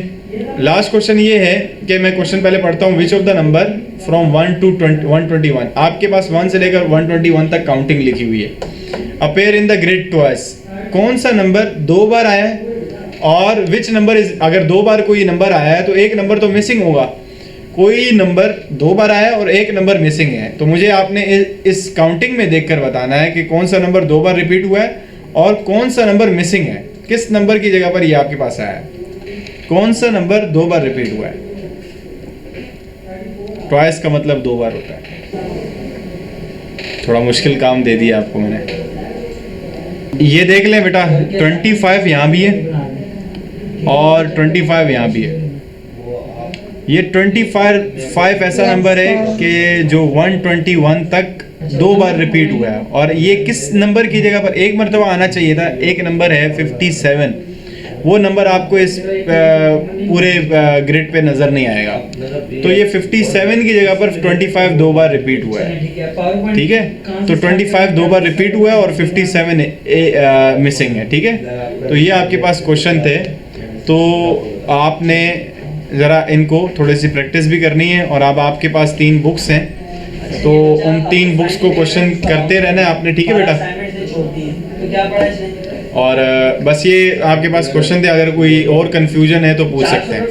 लास्ट क्वेश्चन ये है कि मैं क्वेश्चन पहले पढ़ता हूँ। Which of the number from 1 to 121, आपके पास 1 से लेकर 121 तक काउंटिंग लिखी हुई है। Appear in the grid twice, कौन सा नंबर 2 बार आया है, और विच नंबर इज, अगर 2 बार कोई नंबर आया है तो एक नंबर तो मिसिंग होगा। कोई नंबर 2 बार आया और एक नंबर मिसिंग है, तो मुझे आपने इस काउंटिंग में देखकर बताना है कि कौन सा नंबर 2 बार रिपीट हुआ है और कौन सा नंबर मिसिंग है। किस नंबर की जगह पर ये आपके पास आया है, कौन सा नंबर 2 बार रिपीट हुआ है। ट्वाइस का मतलब 2 बार होता है। थोड़ा मुश्किल काम दे दिया आपको मैंने। ये देख लें बेटा, 25 यहाँ भी है और 25 यहाँ भी है। ये 25 ऐसा नंबर है कि जो 121 तक 2 बार रिपीट हुआ है, और ये किस नंबर की जगह पर एक मरतबा आना चाहिए था। एक नंबर है 57, वो नंबर आपको इस पूरे ग्रिड पे नज़र नहीं आएगा, तो ये 57 की जगह पर 25 2 बार रिपीट हुआ है। ठीक है, तो 25 2 बार रिपीट हुआ है और 57 मिसिंग है। ठीक है, तो ये आपके पास क्वेश्चन थे, तो आपने ज़रा इनको थोड़ी सी प्रैक्टिस भी करनी है। और अब आपके पास 3 बुक्स हैं, तो उन 3 बुक्स को क्वेश्चन करते रहना है आपने, ठीक है बेटा। और बस ये आपके पास क्वेश्चन थे, अगर कोई और कंफ्यूजन है तो पूछ सकते हैं,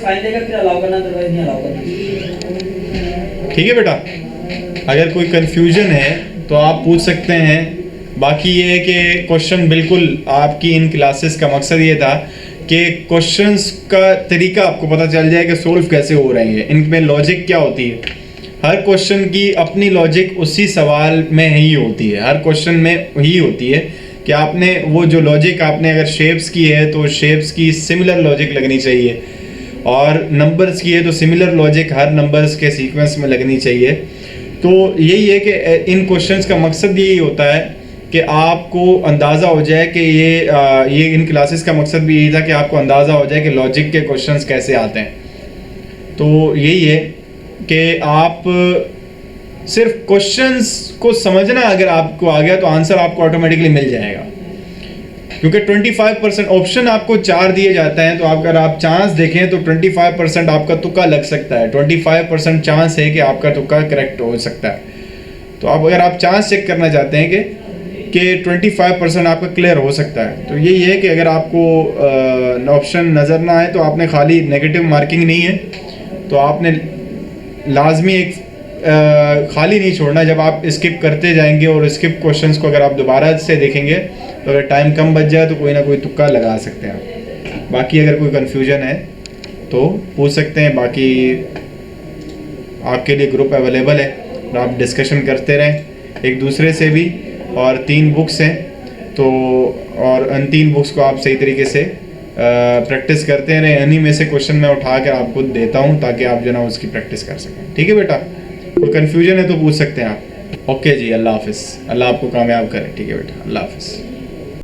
ठीक है बेटा। अगर कोई कंफ्यूजन है तो आप पूछ सकते हैं। बाकी ये है कि क्वेश्चन बिल्कुल आपकी इन क्लासेस का मकसद ये था कि क्वेश्चंस का तरीका आपको पता चल जाए कि सोल्व कैसे हो रहे हैं, इनमें लॉजिक क्या होती है। हर क्वेश्चन की अपनी लॉजिक उसी सवाल में ही होती है, हर क्वेश्चन में ही होती है कि आपने वो जो लॉजिक आपने अगर शेप्स की है तो शेप्स की सिमिलर लॉजिक लगनी चाहिए, और नंबर्स की है तो सिमिलर लॉजिक हर नंबर्स के सीक्वेंस में लगनी चाहिए। तो यही है कि इन क्वेश्चंस का मकसद यही होता है कि आपको अंदाज़ा हो जाए कि ये इन क्लासेस का मकसद भी यही था कि आपको अंदाज़ा हो जाए कि लॉजिक के क्वेश्चंस कैसे आते हैं। तो यही है कि आप सिर्फ क्वेश्चंस को समझना अगर आपको आ गया तो आंसर आपको ऑटोमेटिकली मिल जाएगा, क्योंकि 25% ऑप्शन आपको 4 दिए जाते हैं। तो अगर आप चांस देखें तो 25% आपका तुक्का लग सकता है, 25% चांस है कि आपका तुक्का करेक्ट हो सकता है। तो आप अगर आप चांस चेक करना चाहते हैं कि 25% आपका क्लियर हो सकता है, तो यही है कि अगर आपको ऑप्शन नज़र ना आए तो आपने खाली नेगेटिव मार्किंग नहीं है, तो आपने लाजमी एक खाली नहीं छोड़ना। जब आप स्किप करते जाएंगे और स्किप क्वेश्चंस को अगर आप दोबारा से देखेंगे तो अगर टाइम कम बच जाए तो कोई ना कोई तुक्का लगा सकते हैं आप। बाकी अगर कोई कन्फ्यूजन है तो पूछ सकते हैं। बाकी आपके लिए ग्रुप अवेलेबल है और आप डिस्कशन करते रहें एक दूसरे से भी। और 3 बुक्स हैं, तो और उन 3 बुक्स को आप सही तरीके से प्रैक्टिस करते रहें। इन्हीं में से क्वेश्चन मैं उठा कर आपको देता हूं ताकि आप जो ना उसकी प्रैक्टिस कर सकें, ठीक है बेटा। कोई कन्फ्यूजन है तो पूछ सकते हैं आप। ओके जी, अल्लाह हाफिज़, अल्लाह आपको कामयाब करे, ठीक है बेटा, अल्लाह हाफिज़।